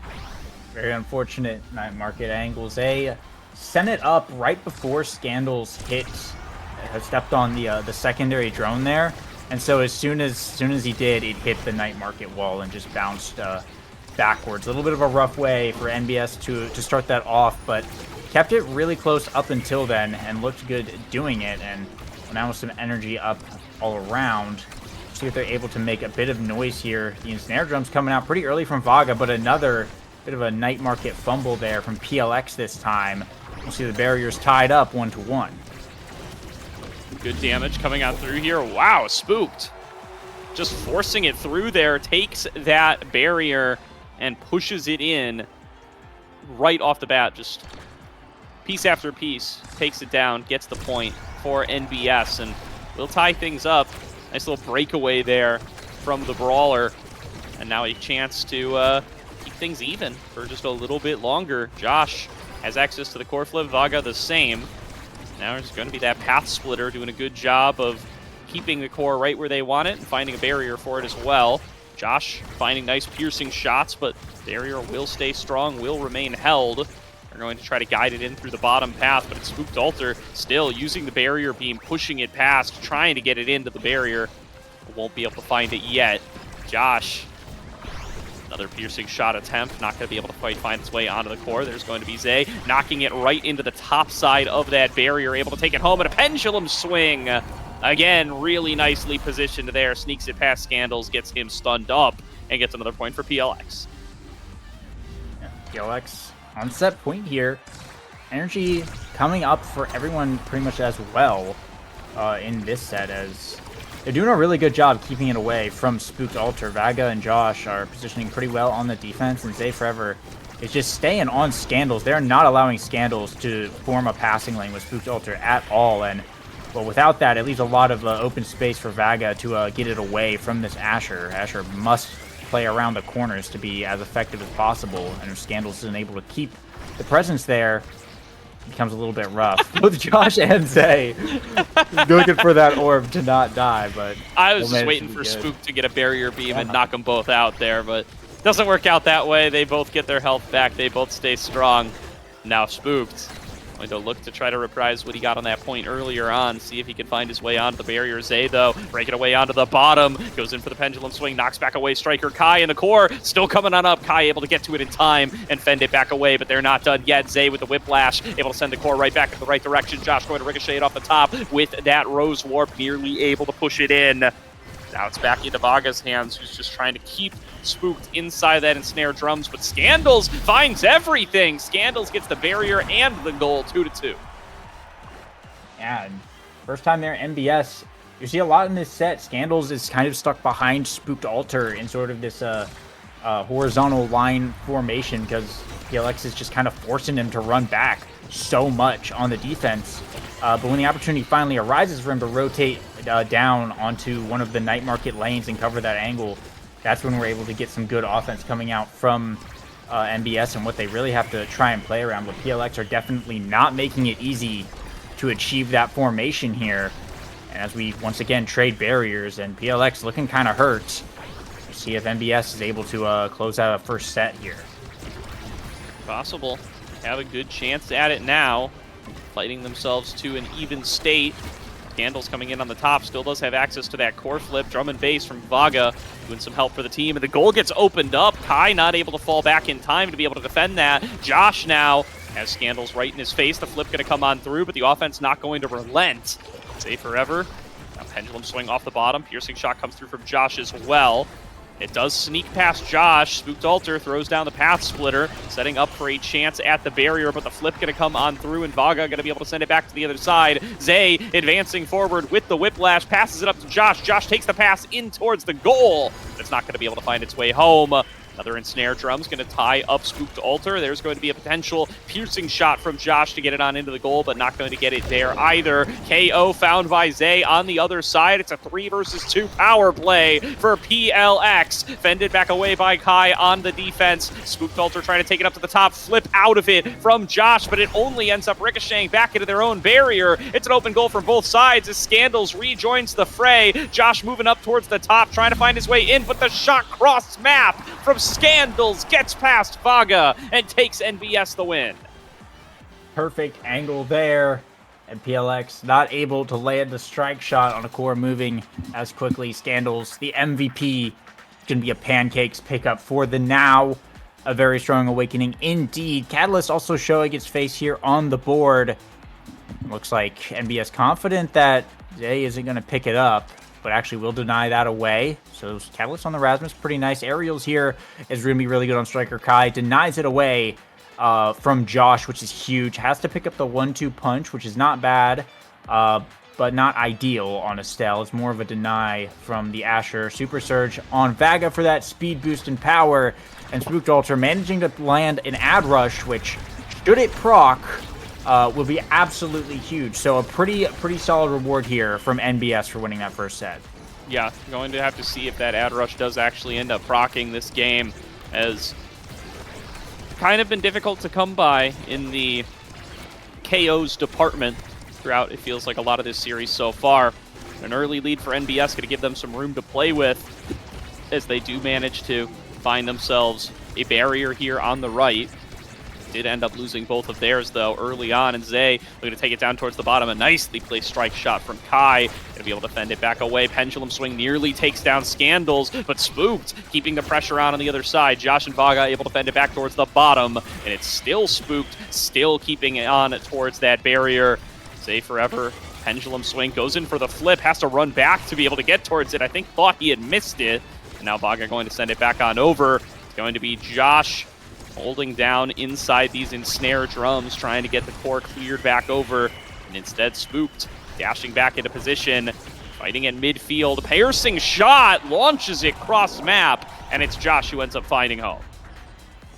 Very unfortunate night market angle. Zay sent it up right before Scandals had stepped on the secondary drone there, and so as soon as he did, it hit the night market wall and just bounced backwards. A little bit of a rough way for NBS to start that off, but kept it really close up until then and looked good doing it. And now with some energy up all around, just see if they're able to make a bit of noise here. The snare drum's coming out pretty early from Vaga, but another bit of a night market fumble there from PLX this time. We'll see the barriers tied up 1-1. Good damage coming out through here. Wow, spooked. Just forcing it through there, takes that barrier and pushes it in right off the bat. Just piece after piece, takes it down, gets the point for NBS, and we'll tie things up. Nice little breakaway there from the brawler, and now a chance to keep things even for just a little bit longer. Josh has access to the core flip, Vaga the same. Now there's going to be that path splitter doing a good job of keeping the core right where they want it and finding a barrier for it as well. Josh finding nice piercing shots, but barrier will stay strong, will remain held. They're going to try to guide it in through the bottom path, but it's Spooked Alter still using the barrier beam, pushing it past, trying to get it into the barrier. Won't be able to find it yet. Josh, another piercing shot attempt, not going to be able to quite find its way onto the core. There's going to be Zay knocking it right into the top side of that barrier, able to take it home, and a pendulum swing. Again, really nicely positioned there, sneaks it past Scandals, gets him stunned up, and gets another point for PLX. Yeah, PLX on set point here. Energy coming up for everyone pretty much as well in this set, as they're doing a really good job keeping it away from Spooked Alter. Vaga and Josh are positioning pretty well on the defense, and Zay Forever is just staying on Scandals. They're not allowing Scandals to form a passing lane with Spooked Alter at all, and well, without that, it leaves a lot of open space for Vaga to get it away from this Asher. Asher must play around the corners to be as effective as possible, and if Scandals isn't able to keep the presence there, it becomes a little bit rough. Both Josh and Zay looking for that orb to not die, but I was just waiting for Spook to get a barrier beam and knock them both out there, but doesn't work out that way. They both get their health back. They both stay strong. Now Spooked going to look to try to reprise what he got on that point earlier on, see if he can find his way onto the barrier. Zay, though, breaking away onto the bottom, goes in for the pendulum swing, knocks back away Striker. Kai in the core, still coming on up. Kai able to get to it in time and fend it back away, but they're not done yet. Zay with the whiplash, able to send the core right back in the right direction. Josh going to ricochet it off the top with that Rose Warp, nearly able to push it in. Now it's back into Vaga's hands, who's just trying to keep Spooked inside that ensnare drums, but Scandals finds everything. Scandals gets the barrier and the goal, 2-2. Yeah, and first time there, NBS. You see a lot in this set. Scandals is kind of stuck behind Spooked Alter in sort of this horizontal line formation, because PLX is just kind of forcing him to run back so much on the defense. But when the opportunity finally arises for him to rotate down onto one of the night market lanes and cover that angle, that's when we're able to get some good offense coming out from NBS and what they really have to try and play around. But PLX are definitely not making it easy to achieve that formation here. And as we once again trade barriers, and PLX looking kind of hurt, we'll see if NBS is able to close out a first set here. Possible. Have a good chance at it now. Fighting themselves to an even state. Scandals coming in on the top, still does have access to that core flip. Drum and bass from Vaga, doing some help for the team, and the goal gets opened up. Kai not able to fall back in time to be able to defend that. Josh now has Scandals right in his face. The flip going to come on through, but the offense not going to relent. Zay Forever. Now pendulum swing off the bottom. Piercing shot comes through from Josh as well. It does sneak past Josh. Spooked Alter throws down the path splitter, setting up for a chance at the barrier, but the flip going to come on through, and Vaga going to be able to send it back to the other side. Zay advancing forward with the whiplash, passes it up to Josh. Josh takes the pass in towards the goal, but it's not going to be able to find its way home. Another ensnare drum's going to tie up Spooked Alter. There's going to be a potential piercing shot from Josh to get it on into the goal, but not going to get it there either. KO found by Zay on the other side. It's a 3 versus 2 power play for PLX. Fended back away by Kai on the defense. Spooked Alter trying to take it up to the top. Flip out of it from Josh, but it only ends up ricocheting back into their own barrier. It's an open goal from both sides as Scandals rejoins the fray. Josh moving up towards the top, trying to find his way in, but the shot cross map from Scandals gets past Vaga and takes NBS the win. Perfect angle there, and PLX not able to land the strike shot on a core moving as quickly. Scandals, the MVP, going to be a pancakes pickup for the now. A very strong awakening indeed. Catalyst also showing its face here on the board. Looks like NBS confident that Zay isn't going to pick it up. but actually will deny that away. So Catalyst on the Rasmus, pretty nice. Aerials here is going to be really good on Striker Kai. Denies it away from Josh, which is huge. Has to pick up the 1-2 punch, which is not bad, but not ideal on Estelle. It's more of a deny from the Asher. Super Surge on Vaga for that speed boost and power. And Spooked Altar managing to land an Ad Rush, which, should it proc, will be absolutely huge. So a pretty solid reward here from NBS for winning that first set. Yeah, going to have to see if that Ad Rush does actually end up proccing this game, as kind of been difficult to come by in the KOs department throughout, it feels like, a lot of this series so far. An early lead for NBS going to give them some room to play with, as they do manage to find themselves a barrier here on the right. Did end up losing both of theirs, though, early on, and Zay going to take it down towards the bottom. A nicely placed strike shot from Kai. Going to be able to fend it back away. Pendulum Swing nearly takes down Scandals, but Spooked keeping the pressure on the other side. Josh and Vaga able to fend it back towards the bottom, and it's still Spooked, still keeping it on towards that barrier. Zay forever. Pendulum Swing goes in for the flip, has to run back to be able to get towards it. I think thought he had missed it, and now Vaga going to send it back on over. It's going to be Josh holding down inside these ensnare drums, trying to get the core cleared back over, and instead Spooked dashing back into position, fighting at midfield. Piercing shot, launches it cross map, and it's Josh who ends up finding home.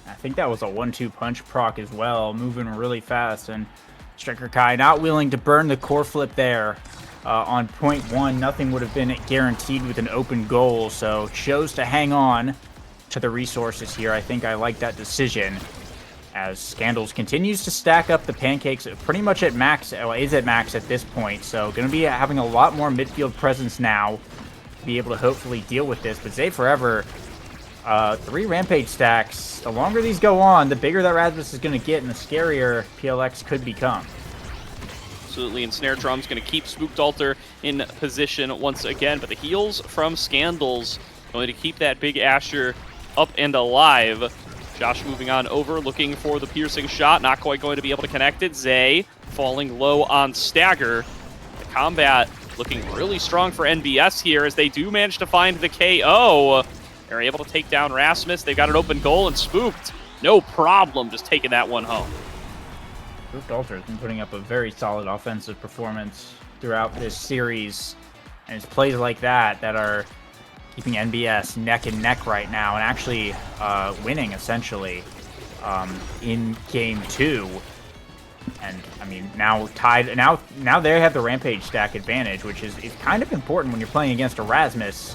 I think that was a 1-2 punch proc as well, moving really fast, and Striker Kai not willing to burn the core flip there. On point one, nothing would have been guaranteed with an open goal, so chose to hang on to the resources here. I think I like that decision, as Scandals continues to stack up the pancakes pretty much at max, is at max at this point, so going to be having a lot more midfield presence now to be able to hopefully deal with this. But Zay forever, 3 Rampage stacks. The longer these go on, the bigger that Rasmus is going to get and the scarier PLX could become. Absolutely, and Snare Drum's going to keep Spooked Altar in position once again, but the heals from Scandals going to keep that big Asher up and alive. Josh moving on over, looking for the piercing shot, not quite going to be able to connect it. Zay falling low on Stagger. The combat looking really strong for NBS here, as they do manage to find the KO. They're able to take down Rasmus. They've got an open goal, and Spooked, no problem, just taking that one home. Spooked Altar has been putting up a very solid offensive performance throughout this series, and it's plays like that that are keeping NBS neck and neck right now, and actually winning essentially in game 2. And I mean, now tied. Now they have the Rampage stack advantage, which is kind of important when you're playing against a Rasmus.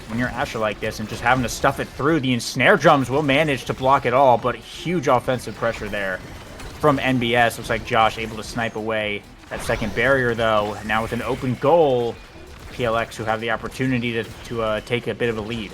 When you're Asher like this and just having to stuff it through, the ensnare drums will manage to block it all, but huge offensive pressure there from NBS. Looks like Josh able to snipe away that second barrier, though. Now with an open goal, PLX who have the opportunity to take a bit of a lead.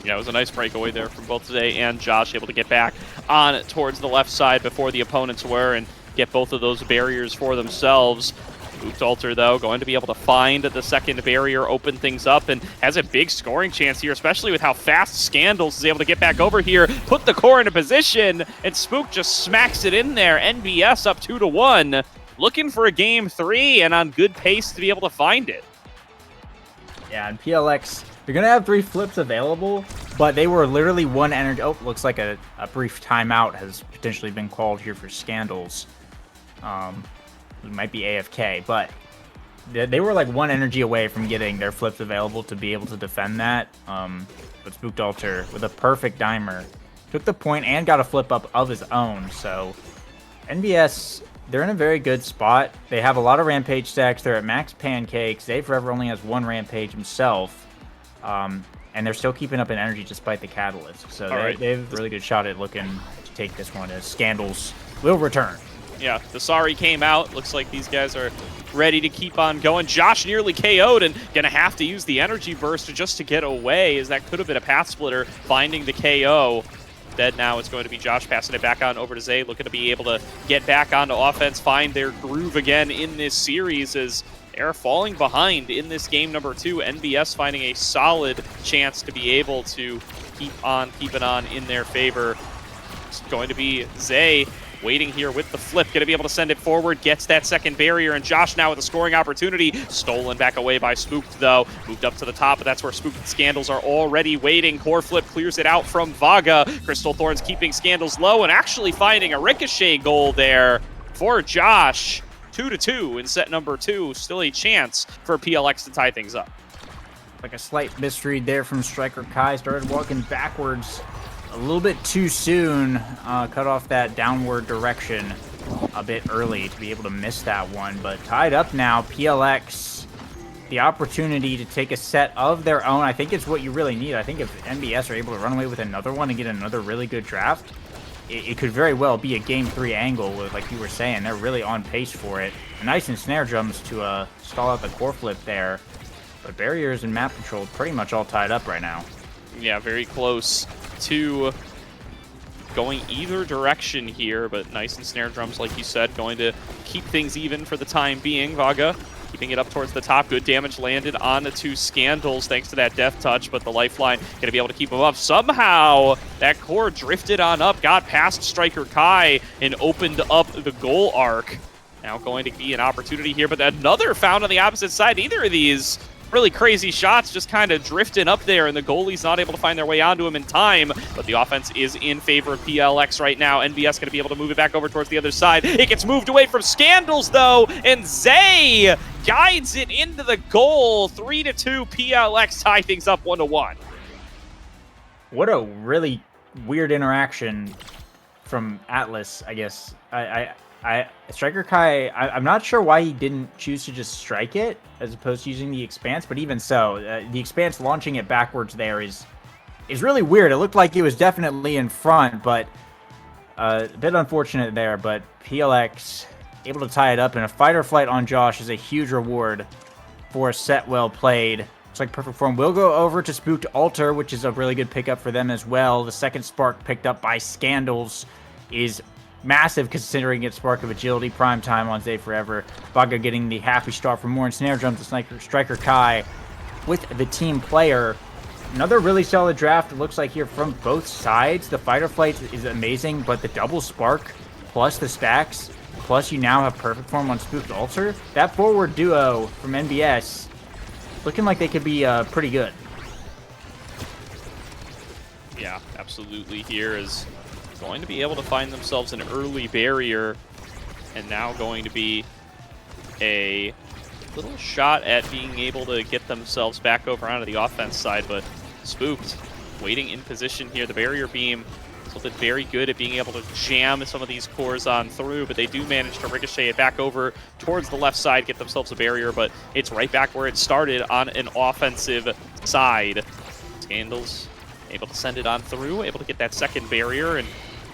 Yeah, it was a nice breakaway there from both Zay and Josh, able to get back on towards the left side before the opponents were and get both of those barriers for themselves. Spooked Altar, though, going to be able to find the second barrier, open things up, and has a big scoring chance here, especially with how fast Scandals is able to get back over here, put the core into position, and Spook just smacks it in there. NBS up 2-1, looking for a game 3 and on good pace to be able to find it. Yeah, and PLX, they're going to have 3 flips available, but they were literally 1 energy. Oh, looks like a brief timeout has potentially been called here for Scandals. It might be AFK, but they were like 1 energy away from getting their flips available to be able to defend that. But Spooked Altar, with a perfect dimer, took the point and got a flip up of his own. So NBS, they're in a very good spot. They have a lot of Rampage stacks. They're at max pancakes. Zay forever only has 1 Rampage himself. And they're still keeping up in energy despite the catalyst. So they have a really good shot at looking to take this one, as Scandals will return. Yeah, the Sorry came out. Looks like these guys are ready to keep on going. Josh nearly KO'd and going to have to use the energy burst just to get away, as that could have been a path splitter, finding the KO. Instead, now it's going to be Josh passing it back on over to Zay, looking to be able to get back onto offense, find their groove again in this series, as they're falling behind in this game number 2. NBS finding a solid chance to be able to keep on keeping on in their favor. It's going to be Zay waiting here with the flip, going to be able to send it forward, gets that second barrier, and Josh now with a scoring opportunity. Stolen back away by Spooked, though. Moved up to the top, but that's where Spooked and Scandals are already waiting. Core flip clears it out from Vaga. Crystal Thorns keeping Scandals low and actually finding a ricochet goal there for Josh. 2-2 in set number 2. Still a chance for PLX to tie things up. Like a slight misread there from Striker Kai. Started walking backwards a little bit too soon. Cut off that downward direction a bit early to be able to miss that one. But tied up now, PLX, the opportunity to take a set of their own. I think it's what you really need. I think if NBS are able to run away with another one and get another really good draft, it could very well be a Game 3 angle, like you were saying. They're really on pace for it. Nice and snare drums to stall out the core flip there. But barriers and map control pretty much all tied up right now. Yeah, very close to going either direction here, but nice and snare drums, like you said, going to keep things even for the time being. Vaga keeping it up towards the top. Good damage landed on the 2 Scandals thanks to that death touch, but the lifeline going to be able to keep them up. Somehow, that core drifted on up, got past Striker Kai, and opened up the goal arc. Now going to be an opportunity here, but another found on the opposite side. Either of these really crazy shots just kind of drifting up there, and the goalie's not able to find their way onto him in time, but the offense is in favor of PLX right now. NBS going to be able to move it back over towards the other side. It gets moved away from Scandals, though, and Zay guides it into the goal. 3-2, PLX tie things up 1-1. What a really weird interaction from Atlas, I guess. Striker Kai, I'm not sure why he didn't choose to just strike it as opposed to using the Expanse, but even so, the Expanse launching it backwards there is really weird. It looked like it was definitely in front, but a bit unfortunate there. But PLX able to tie it up, and a fight or flight on Josh is a huge reward for a set well played. Looks like Perfect Form will go over to Spooked Altar, which is a really good pickup for them as well. The second spark picked up by Scandals is massive considering it's Spark of Agility, prime time on Zay Forever. Vaga getting the happy start for more and snare drums to Striker Kai with the team player. Another really solid draft, it looks like, here from both sides. The fighter flight is amazing, but the double spark plus the stacks, plus you now have Perfect Form on Spooked Altar. That forward duo from NBS looking like they could be pretty good. Yeah, absolutely. Here is going to be able to find themselves an early barrier, and now going to be a little shot at being able to get themselves back over onto the offense side, but Spooked waiting in position here. The barrier beam has been very good at being able to jam some of these cores on through, but they do manage to ricochet it back over towards the left side, get themselves a barrier, but it's right back where it started on an offensive side. Scandals able to send it on through, able to get that second barrier, and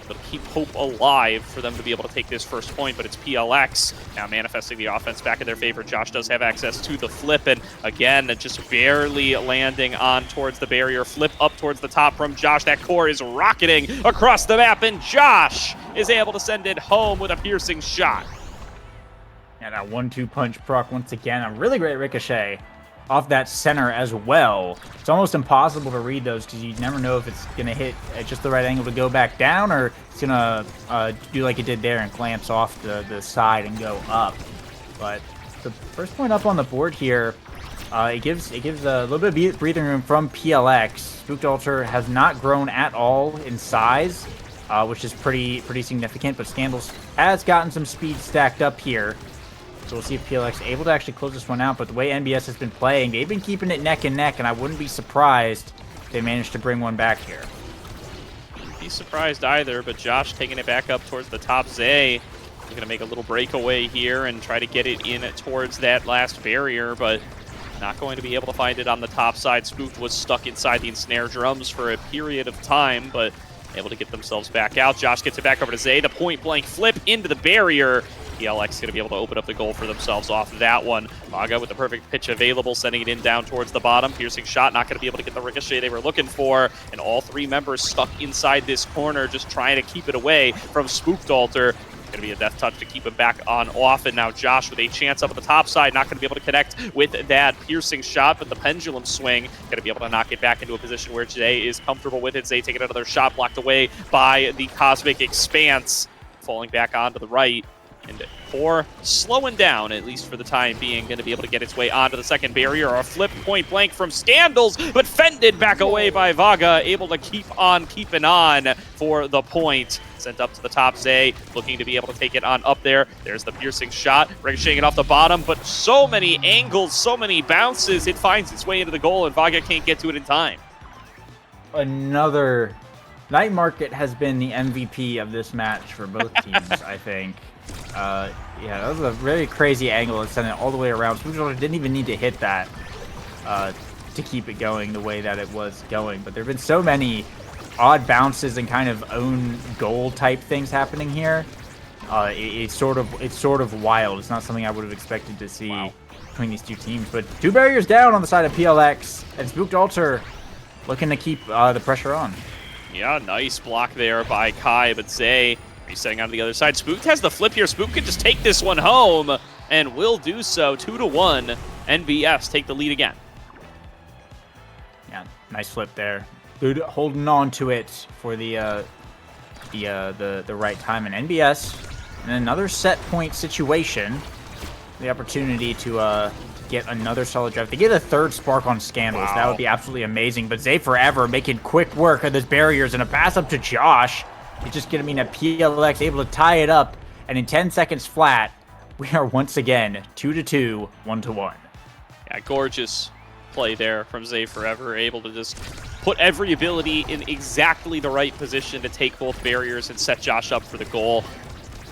able to keep hope alive for them to be able to take this first point, but it's PLX now manifesting the offense back in their favor. Josh does have access to the flip, and again, just barely landing on towards the barrier. Flip up towards the top from Josh. That core is rocketing across the map, and Josh is able to send it home with a piercing shot. And that 1-2 punch proc once again. A really great ricochet off that center as well. It's almost impossible to read those because you never know if it's going to hit at just the right angle to go back down, or it's going to do like it did there and glance off the side and go up. But the first point up on the board here, it gives a little bit of breathing room from PLX. Spooked Altar has not grown at all in size, which is pretty significant, but Scandals has gotten some speed stacked up here. So we'll see if PLX is able to actually close this one out. But the way NBS has been playing, they've been keeping it neck and neck, and I wouldn't be surprised if they managed to bring one back here. Wouldn't be surprised either, but Josh taking it back up towards the top. Zay going to make a little breakaway here and try to get it in towards that last barrier, but not going to be able to find it on the top side. Spooked was stuck inside the ensnare drums for a period of time, but able to get themselves back out. Josh gets it back over to Zay. The point-blank flip into the barrier. PLX is going to be able to open up the goal for themselves off that one. Vaga with the perfect pitch available, sending it in down towards the bottom. Piercing shot, not going to be able to get the ricochet they were looking for. And all three members stuck inside this corner, just trying to keep it away from Spooked Altar. Going to be a death touch to keep him back on off. And now Josh with a chance up at the top side, not going to be able to connect with that piercing shot, but the pendulum swing, going to be able to knock it back into a position where Zay is comfortable with it. Zay taking another shot, blocked away by the Cosmic Expanse. falling back onto the right. And Poor slowing down, at least for the time being, going to be able to get its way onto the second barrier. A flip point blank from Scandals, but fended back away by Vaga, able to keep on keeping on for the point. Sent up to the top, Zay looking to be able to take it on up there. There's the piercing shot, ricocheting it off the bottom, but so many angles, so many bounces, it finds its way into the goal, and Vaga can't get to it in time. Another... Night Market has been the MVP of this match for both teams, I think. Yeah, that was a very crazy angle and sent it all the way around. Spookdolter didn't even need to hit that to keep it going the way that it was going. But there have been so many odd bounces and kind of own goal type things happening here. It's sort of wild. It's not something I would have expected to see between these two teams. But 2 barriers down on the side of PLX, and Spookdolter looking to keep the pressure on. Yeah, nice block there by Kai, but Zay resetting on the other side. Spook has the flip here. Spook can just take this one home, and will do so. 2-1. NBS take the lead again. Yeah, nice flip there. Good holding on to it for the right time. And NBS in another set point situation, the opportunity to get another solid drive. They get a third spark on Scandals. Wow. That would be absolutely amazing. But Zay Forever making quick work of those barriers, and a pass up to Josh. It's just going to mean a PLX able to tie it up. And in 10 seconds flat, we are once again 2-2, 1-1. Yeah, gorgeous play there from Zay Forever. Able to just put every ability in exactly the right position to take both barriers and set Josh up for the goal.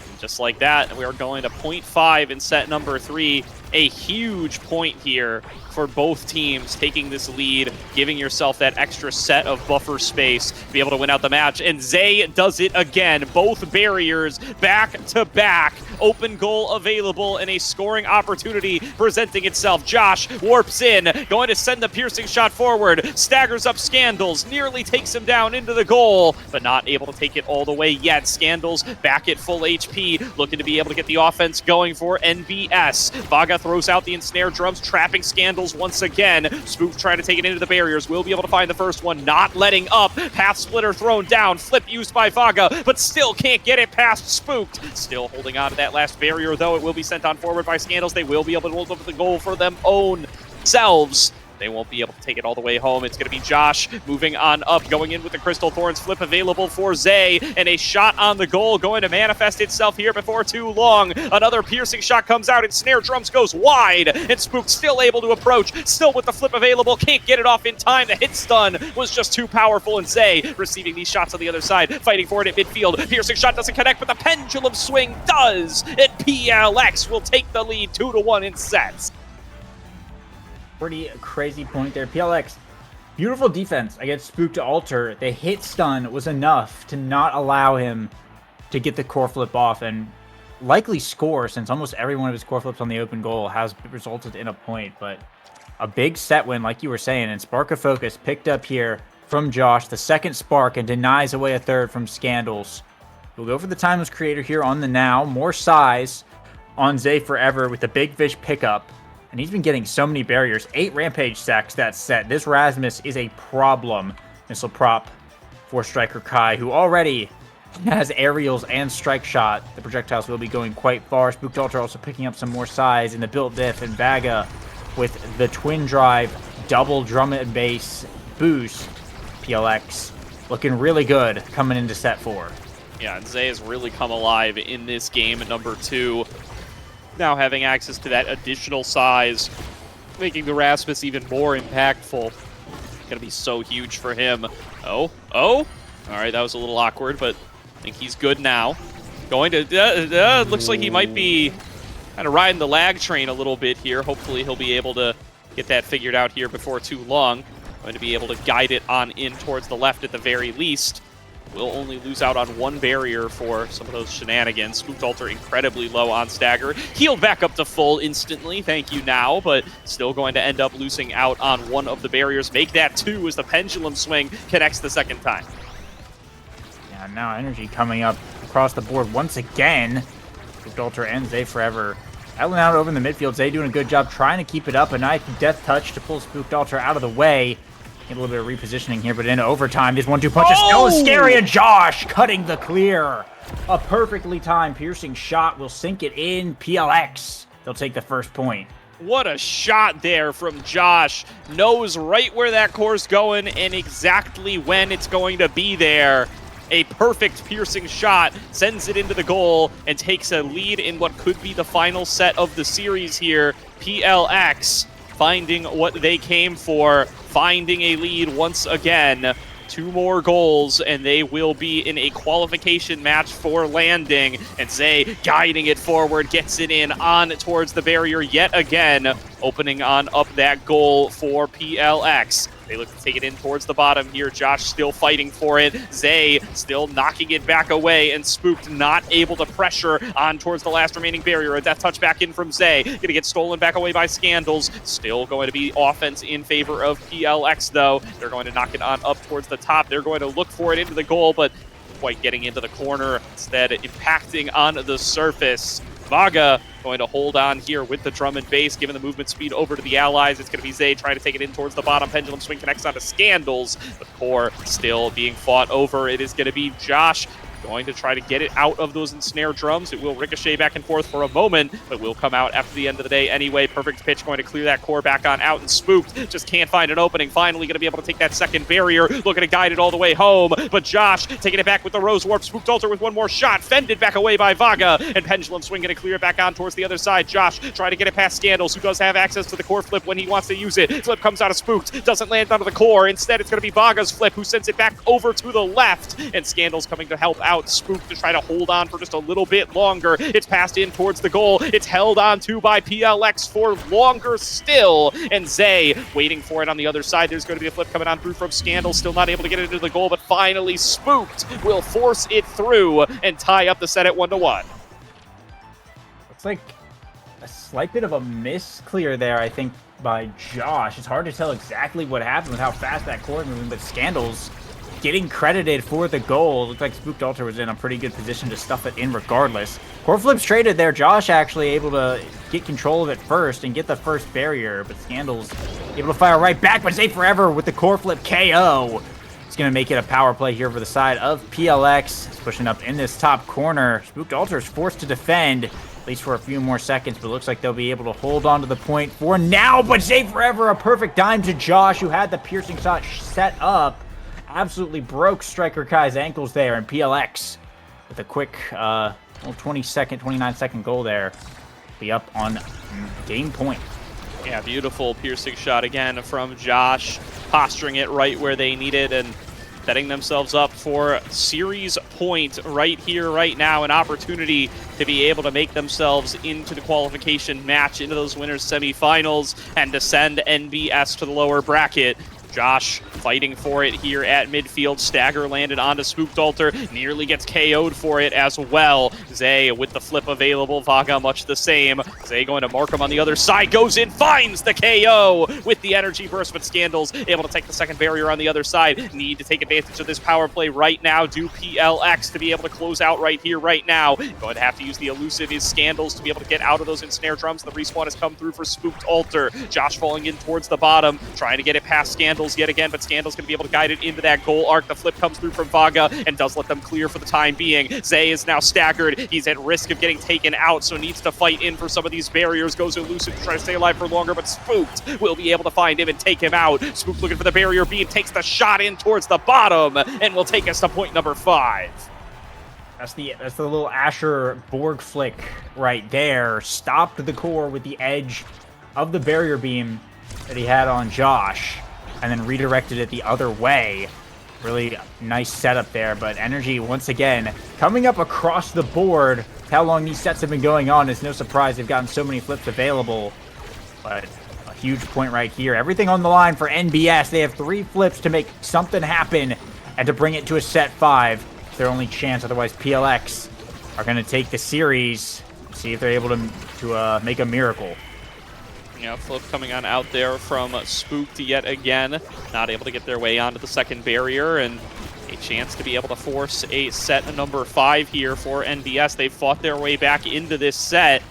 And just like that, we are going to 0.5 in set number 3. A huge point here for both teams, taking this lead, giving yourself that extra set of buffer space to be able to win out the match. And Zay does it again. Both barriers back to back. Open goal available and a scoring opportunity presenting itself. Josh warps in, going to send the piercing shot forward, staggers up Scandals, nearly takes him down into the goal, but not able to take it all the way yet. Scandals back at full HP, looking to be able to get the offense going for NBS. Vaga throws out the ensnare drums, trapping Scandals once again. Spook trying to take it into the barriers. Will be able to find the first one, not letting up. Path splitter thrown down. Flip used by Vaga, but still can't get it past Spooked. Still holding on to that last barrier, though. It will be sent on forward by Scandals. They will be able to hold up the goal for them own selves. They won't be able to take it all the way home. It's going to be Josh moving on up, going in with the Crystal Thorns flip available for Zay, and a shot on the goal going to manifest itself here before too long. Another piercing shot comes out, and Snare Drums goes wide, and Spook still able to approach, still with the flip available, can't get it off in time. The hit stun was just too powerful, and Zay receiving these shots on the other side, fighting for it at midfield. Piercing shot doesn't connect, but the pendulum swing does, and PLX will take the lead 2-1 in sets. Pretty crazy point there. PLX, beautiful defense against Spookdolter. The hit stun was enough to not allow him to get the core flip off and likely score, since almost every one of his core flips on the open goal has resulted in a point. But a big set win, like you were saying, and Spark of Focus picked up here from Josh, the second spark, and denies away a third from Scandals. We'll go for the Timeless Creator here on the now. More size on Zay Forever with the Big Fish pickup. And he's been getting so many barriers. 8 Rampage stacks that set. This Rasmus is a problem. Missile prop for Striker Kai, who already has aerials and strike shot. The projectiles will be going quite far. Spookdolter also picking up some more size in the built diff. And Vaga with the twin drive, double drum and bass boost. PLX looking really good coming into set 4. Yeah, and Zay has really come alive in this game at number 2. Now having access to that additional size, making the Rasmus even more impactful. Gonna be so huge for him. Oh. All right, that was a little awkward, but I think he's good now. Going to, looks like he might be kind of riding the lag train a little bit here. Hopefully he'll be able to get that figured out here before too long. Going to be able to guide it on in towards the left at the very least. Will only lose out on 1 barrier for some of those shenanigans. Spookdolter incredibly low on stagger. Healed back up to full instantly, thank you now, but still going to end up losing out on 1 of the barriers. Make that 2 as the pendulum swing connects the second time. Yeah, now energy coming up across the board once again. Spookdolter and Zay Forever battling out over in the midfield. Zay doing a good job trying to keep it up. A nice death touch to pull Spookdolter out of the way. Get a little bit of repositioning here, but in overtime, this 1-2 punch is still as scary, and Josh cutting the clear. A perfectly timed piercing shot will sink it in. PLX, they'll take the first point. What a shot there from Josh. Knows right where that core's going and exactly when it's going to be there. A perfect piercing shot, sends it into the goal, and takes a lead in what could be the final set of the series here. PLX finding what they came for, finding a lead once again. 2 more goals, and they will be in a qualification match for landing. And Zay guiding it forward, gets it in on towards the barrier yet again, opening on up that goal for PLX. They look to take it in towards the bottom here. Josh still fighting for it. Zay still knocking it back away, and Spooked not able to pressure on towards the last remaining barrier. A death touch back in from Zay. Gonna get stolen back away by Scandals. Still going to be offense in favor of PLX, though. They're going to knock it on up towards the top. They're going to look for it into the goal, but quite getting into the corner. Instead, impacting on the surface. Vaga going to hold on here with the drum and bass, giving the movement speed over to the allies. It's going to be Zay trying to take it in towards the bottom. Pendulum swing connects onto Scandals, but core still being fought over. It is going to be Josh going to try to get it out of those ensnare drums. It will ricochet back and forth for a moment, but will come out after the end of the day anyway. Perfect pitch going to clear that core back on out, and Spooked just can't find an opening. Finally going to be able to take that second barrier, looking to guide it all the way home, but Josh taking it back with the Rose Warp. Spooked Alter with one more shot, fended back away by Vaga, and Pendulum Swing going to clear it back on towards the other side. Josh trying to get it past Scandals, who does have access to the core flip when he wants to use it. Flip comes out of Spooked, doesn't land onto the core. Instead, it's going to be Vaga's flip, who sends it back over to the left, and Scandals coming to help out Spooked to try to hold on for just a little bit longer. It's passed in towards the goal. It's held on to by PLX for longer still, and Zay waiting for it on the other side. There's going to be a flip coming on through from Scandal, still not able to get it into the goal, but finally Spooked will force it through and tie up the set at 1-1. Looks like a slight bit of a misclear there, I think, by Josh. It's hard to tell exactly what happened with how fast that core is moving, but Scandals getting credited for the goal. Looks like Spooked Alter was in a pretty good position to stuff it in regardless. Core flips traded there. Josh actually able to get control of it first and get the first barrier, but Scandals able to fire right back, but Zay forever with the core flip KO. It's going to make it a power play here for the side of PLX. It's pushing up in this top corner. Spooked Alter is forced to defend, at least for a few more seconds, but looks like they'll be able to hold on to the point for now, but Zay forever, a perfect dime to Josh, who had the piercing shot set up. Absolutely broke Striker Kai's ankles there, and PLX with a quick little 29-second goal there. Be up on game point. Yeah, beautiful piercing shot again from Josh, posturing it right where they need it and setting themselves up for series point right here, right now, an opportunity to be able to make themselves into the qualification match, into those winners semifinals, and to send NBS to the lower bracket. Josh fighting for it here at midfield. Stagger landed onto Spooked Alter. Nearly gets KO'd for it as well. Zay with the flip available. Vaga much the same. Zay going to mark him on the other side. Goes in, finds the KO with the energy burst, but Scandals able to take the second barrier on the other side. Need to take advantage of this power play right now. Do PLX to be able to close out right here, right now. Going to have to use the elusive is Scandals to be able to get out of those ensnare drums. The respawn has come through for Spooked Alter. Josh falling in towards the bottom, trying to get it past Scandals yet again, but Scandal's going to be able to guide it into that goal arc. The flip comes through from Vaga and does let them clear for the time being. Zay is now staggered. He's at risk of getting taken out, so needs to fight in for some of these barriers. Goes elusive to try to stay alive for longer, but Spooked will be able to find him and take him out. Spooked looking for the barrier beam, takes the shot in towards the bottom, and will take us to point number 5. That's the little Asher Borg flick right there. Stopped the core with the edge of the barrier beam that he had on Josh, and then redirected it the other way. Really nice setup there, but energy once again coming up across the board. How long these sets have been going on is no surprise. They've gotten so many flips available, but a huge point right here. Everything on the line for NBS. They have 3 flips to make something happen and to bring it to a set 5. It's their only chance. Otherwise, PLX are going to take the series. See if they're able to make a miracle. Yeah, flip coming on out there from Spooked yet again. Not able to get their way onto the second barrier, and a chance to be able to force a set number 5 here for NBS. They've fought their way back into this set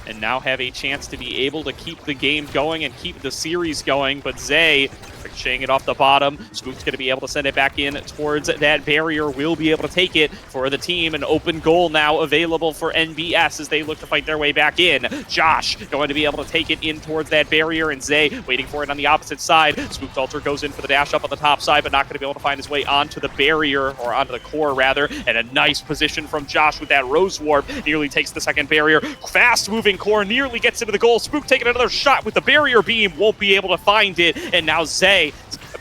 and now have a chance to be able to keep the game going and keep the series going. But Zay Ricocheting it off the bottom. Spook's going to be able to send it back in towards that barrier. Will be able to take it for the team. An open goal now available for NBS as they look to fight their way back in. Josh going to be able to take it in towards that barrier, and Zay waiting for it on the opposite side. Spook's Alter goes in for the dash up on the top side, but not going to be able to find his way onto the barrier, or onto the core rather. And a nice position from Josh with that Rose Warp. Nearly takes the second barrier. Fast moving core, nearly gets into the goal. Spook taking another shot with the barrier beam, won't be able to find it. And now Zay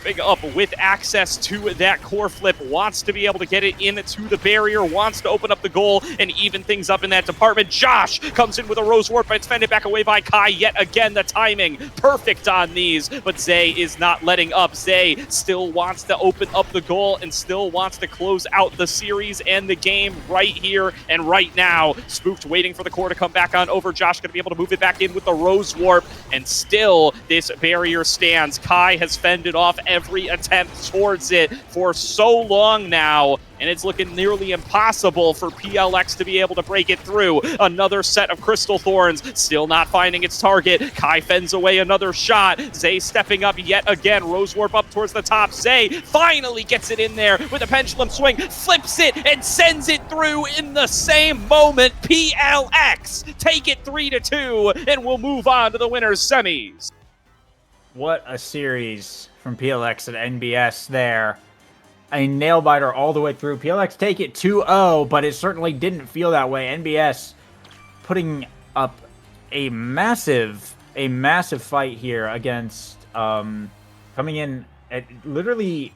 big up with access to that core flip, wants to be able to get it into the barrier, wants to open up the goal and even things up in that department. Josh comes in with a Rose Warp, but it's fended back away by Kai. Yet again, the timing perfect on these, but Zay is not letting up. Zay still wants to open up the goal and still wants to close out the series and the game right here and right now. Spooked waiting for the core to come back on over. Josh going to be able to move it back in with the Rose Warp, and still this barrier stands. Kai has fended off every attempt towards it for so long now, and it's looking nearly impossible for PLX to be able to break it through. Another set of Crystal Thorns, still not finding its target. Kai fends away another shot. Zay stepping up yet again. Rose Warp up towards the top. Zay finally gets it in there with a pendulum swing, flips it, and sends it through in the same moment. PLX take it 3-2, and we'll move on to the winners' semis. What a series from PLX and NBS there. A nail biter all the way through. PLX take it 2-0, but it certainly didn't feel that way. NBS putting up a massive fight here against coming in at literally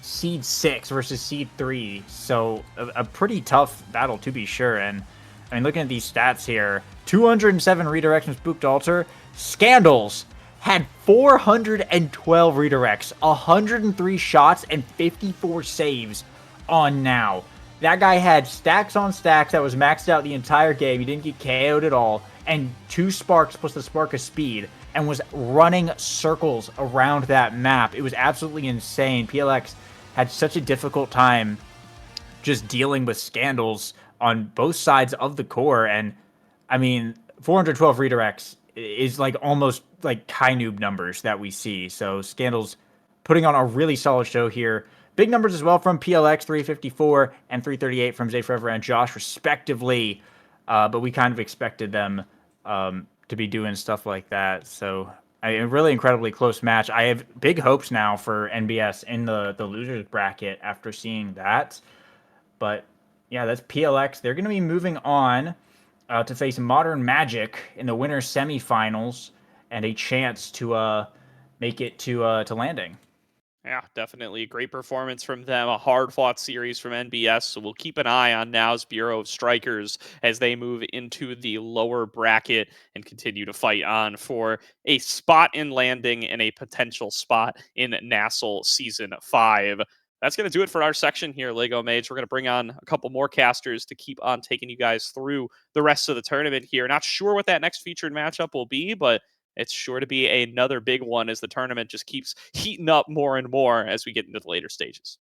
seed 6 versus seed 3. So a pretty tough battle to be sure. And I mean, looking at these stats here, 207 redirections Spooked Alter. Scandals had 412 redirects, 103 shots, and 54 saves on Now. That guy had stacks on stacks that was maxed out the entire game. He didn't get KO'd at all, and 2 sparks plus the spark of speed, and was running circles around that map. It was absolutely insane. PLX had such a difficult time just dealing with Scandals on both sides of the core, and I mean, 412 redirects is like almost like high noob numbers that we see. So Scandals putting on a really solid show here. Big numbers as well from PLX, 354 and 338 from Zay Forever and Josh respectively. But we kind of expected them to be doing stuff like that. So a really incredibly close match. I have big hopes now for NBS in the losers bracket after seeing that. But yeah, that's PLX. They're going to be moving on to face Modern Magic in the winners semifinals, and a chance to make it to landing. Yeah, definitely a great performance from them. A hard-fought series from NBS, so we'll keep an eye on Now's Bureau of Strikers as they move into the lower bracket and continue to fight on for a spot in landing and a potential spot in NASL Season 5. That's going to do it for our section here, Lego Mage. We're going to bring on a couple more casters to keep on taking you guys through the rest of the tournament here. Not sure what that next featured matchup will be, but it's sure to be another big one as the tournament just keeps heating up more and more as we get into the later stages.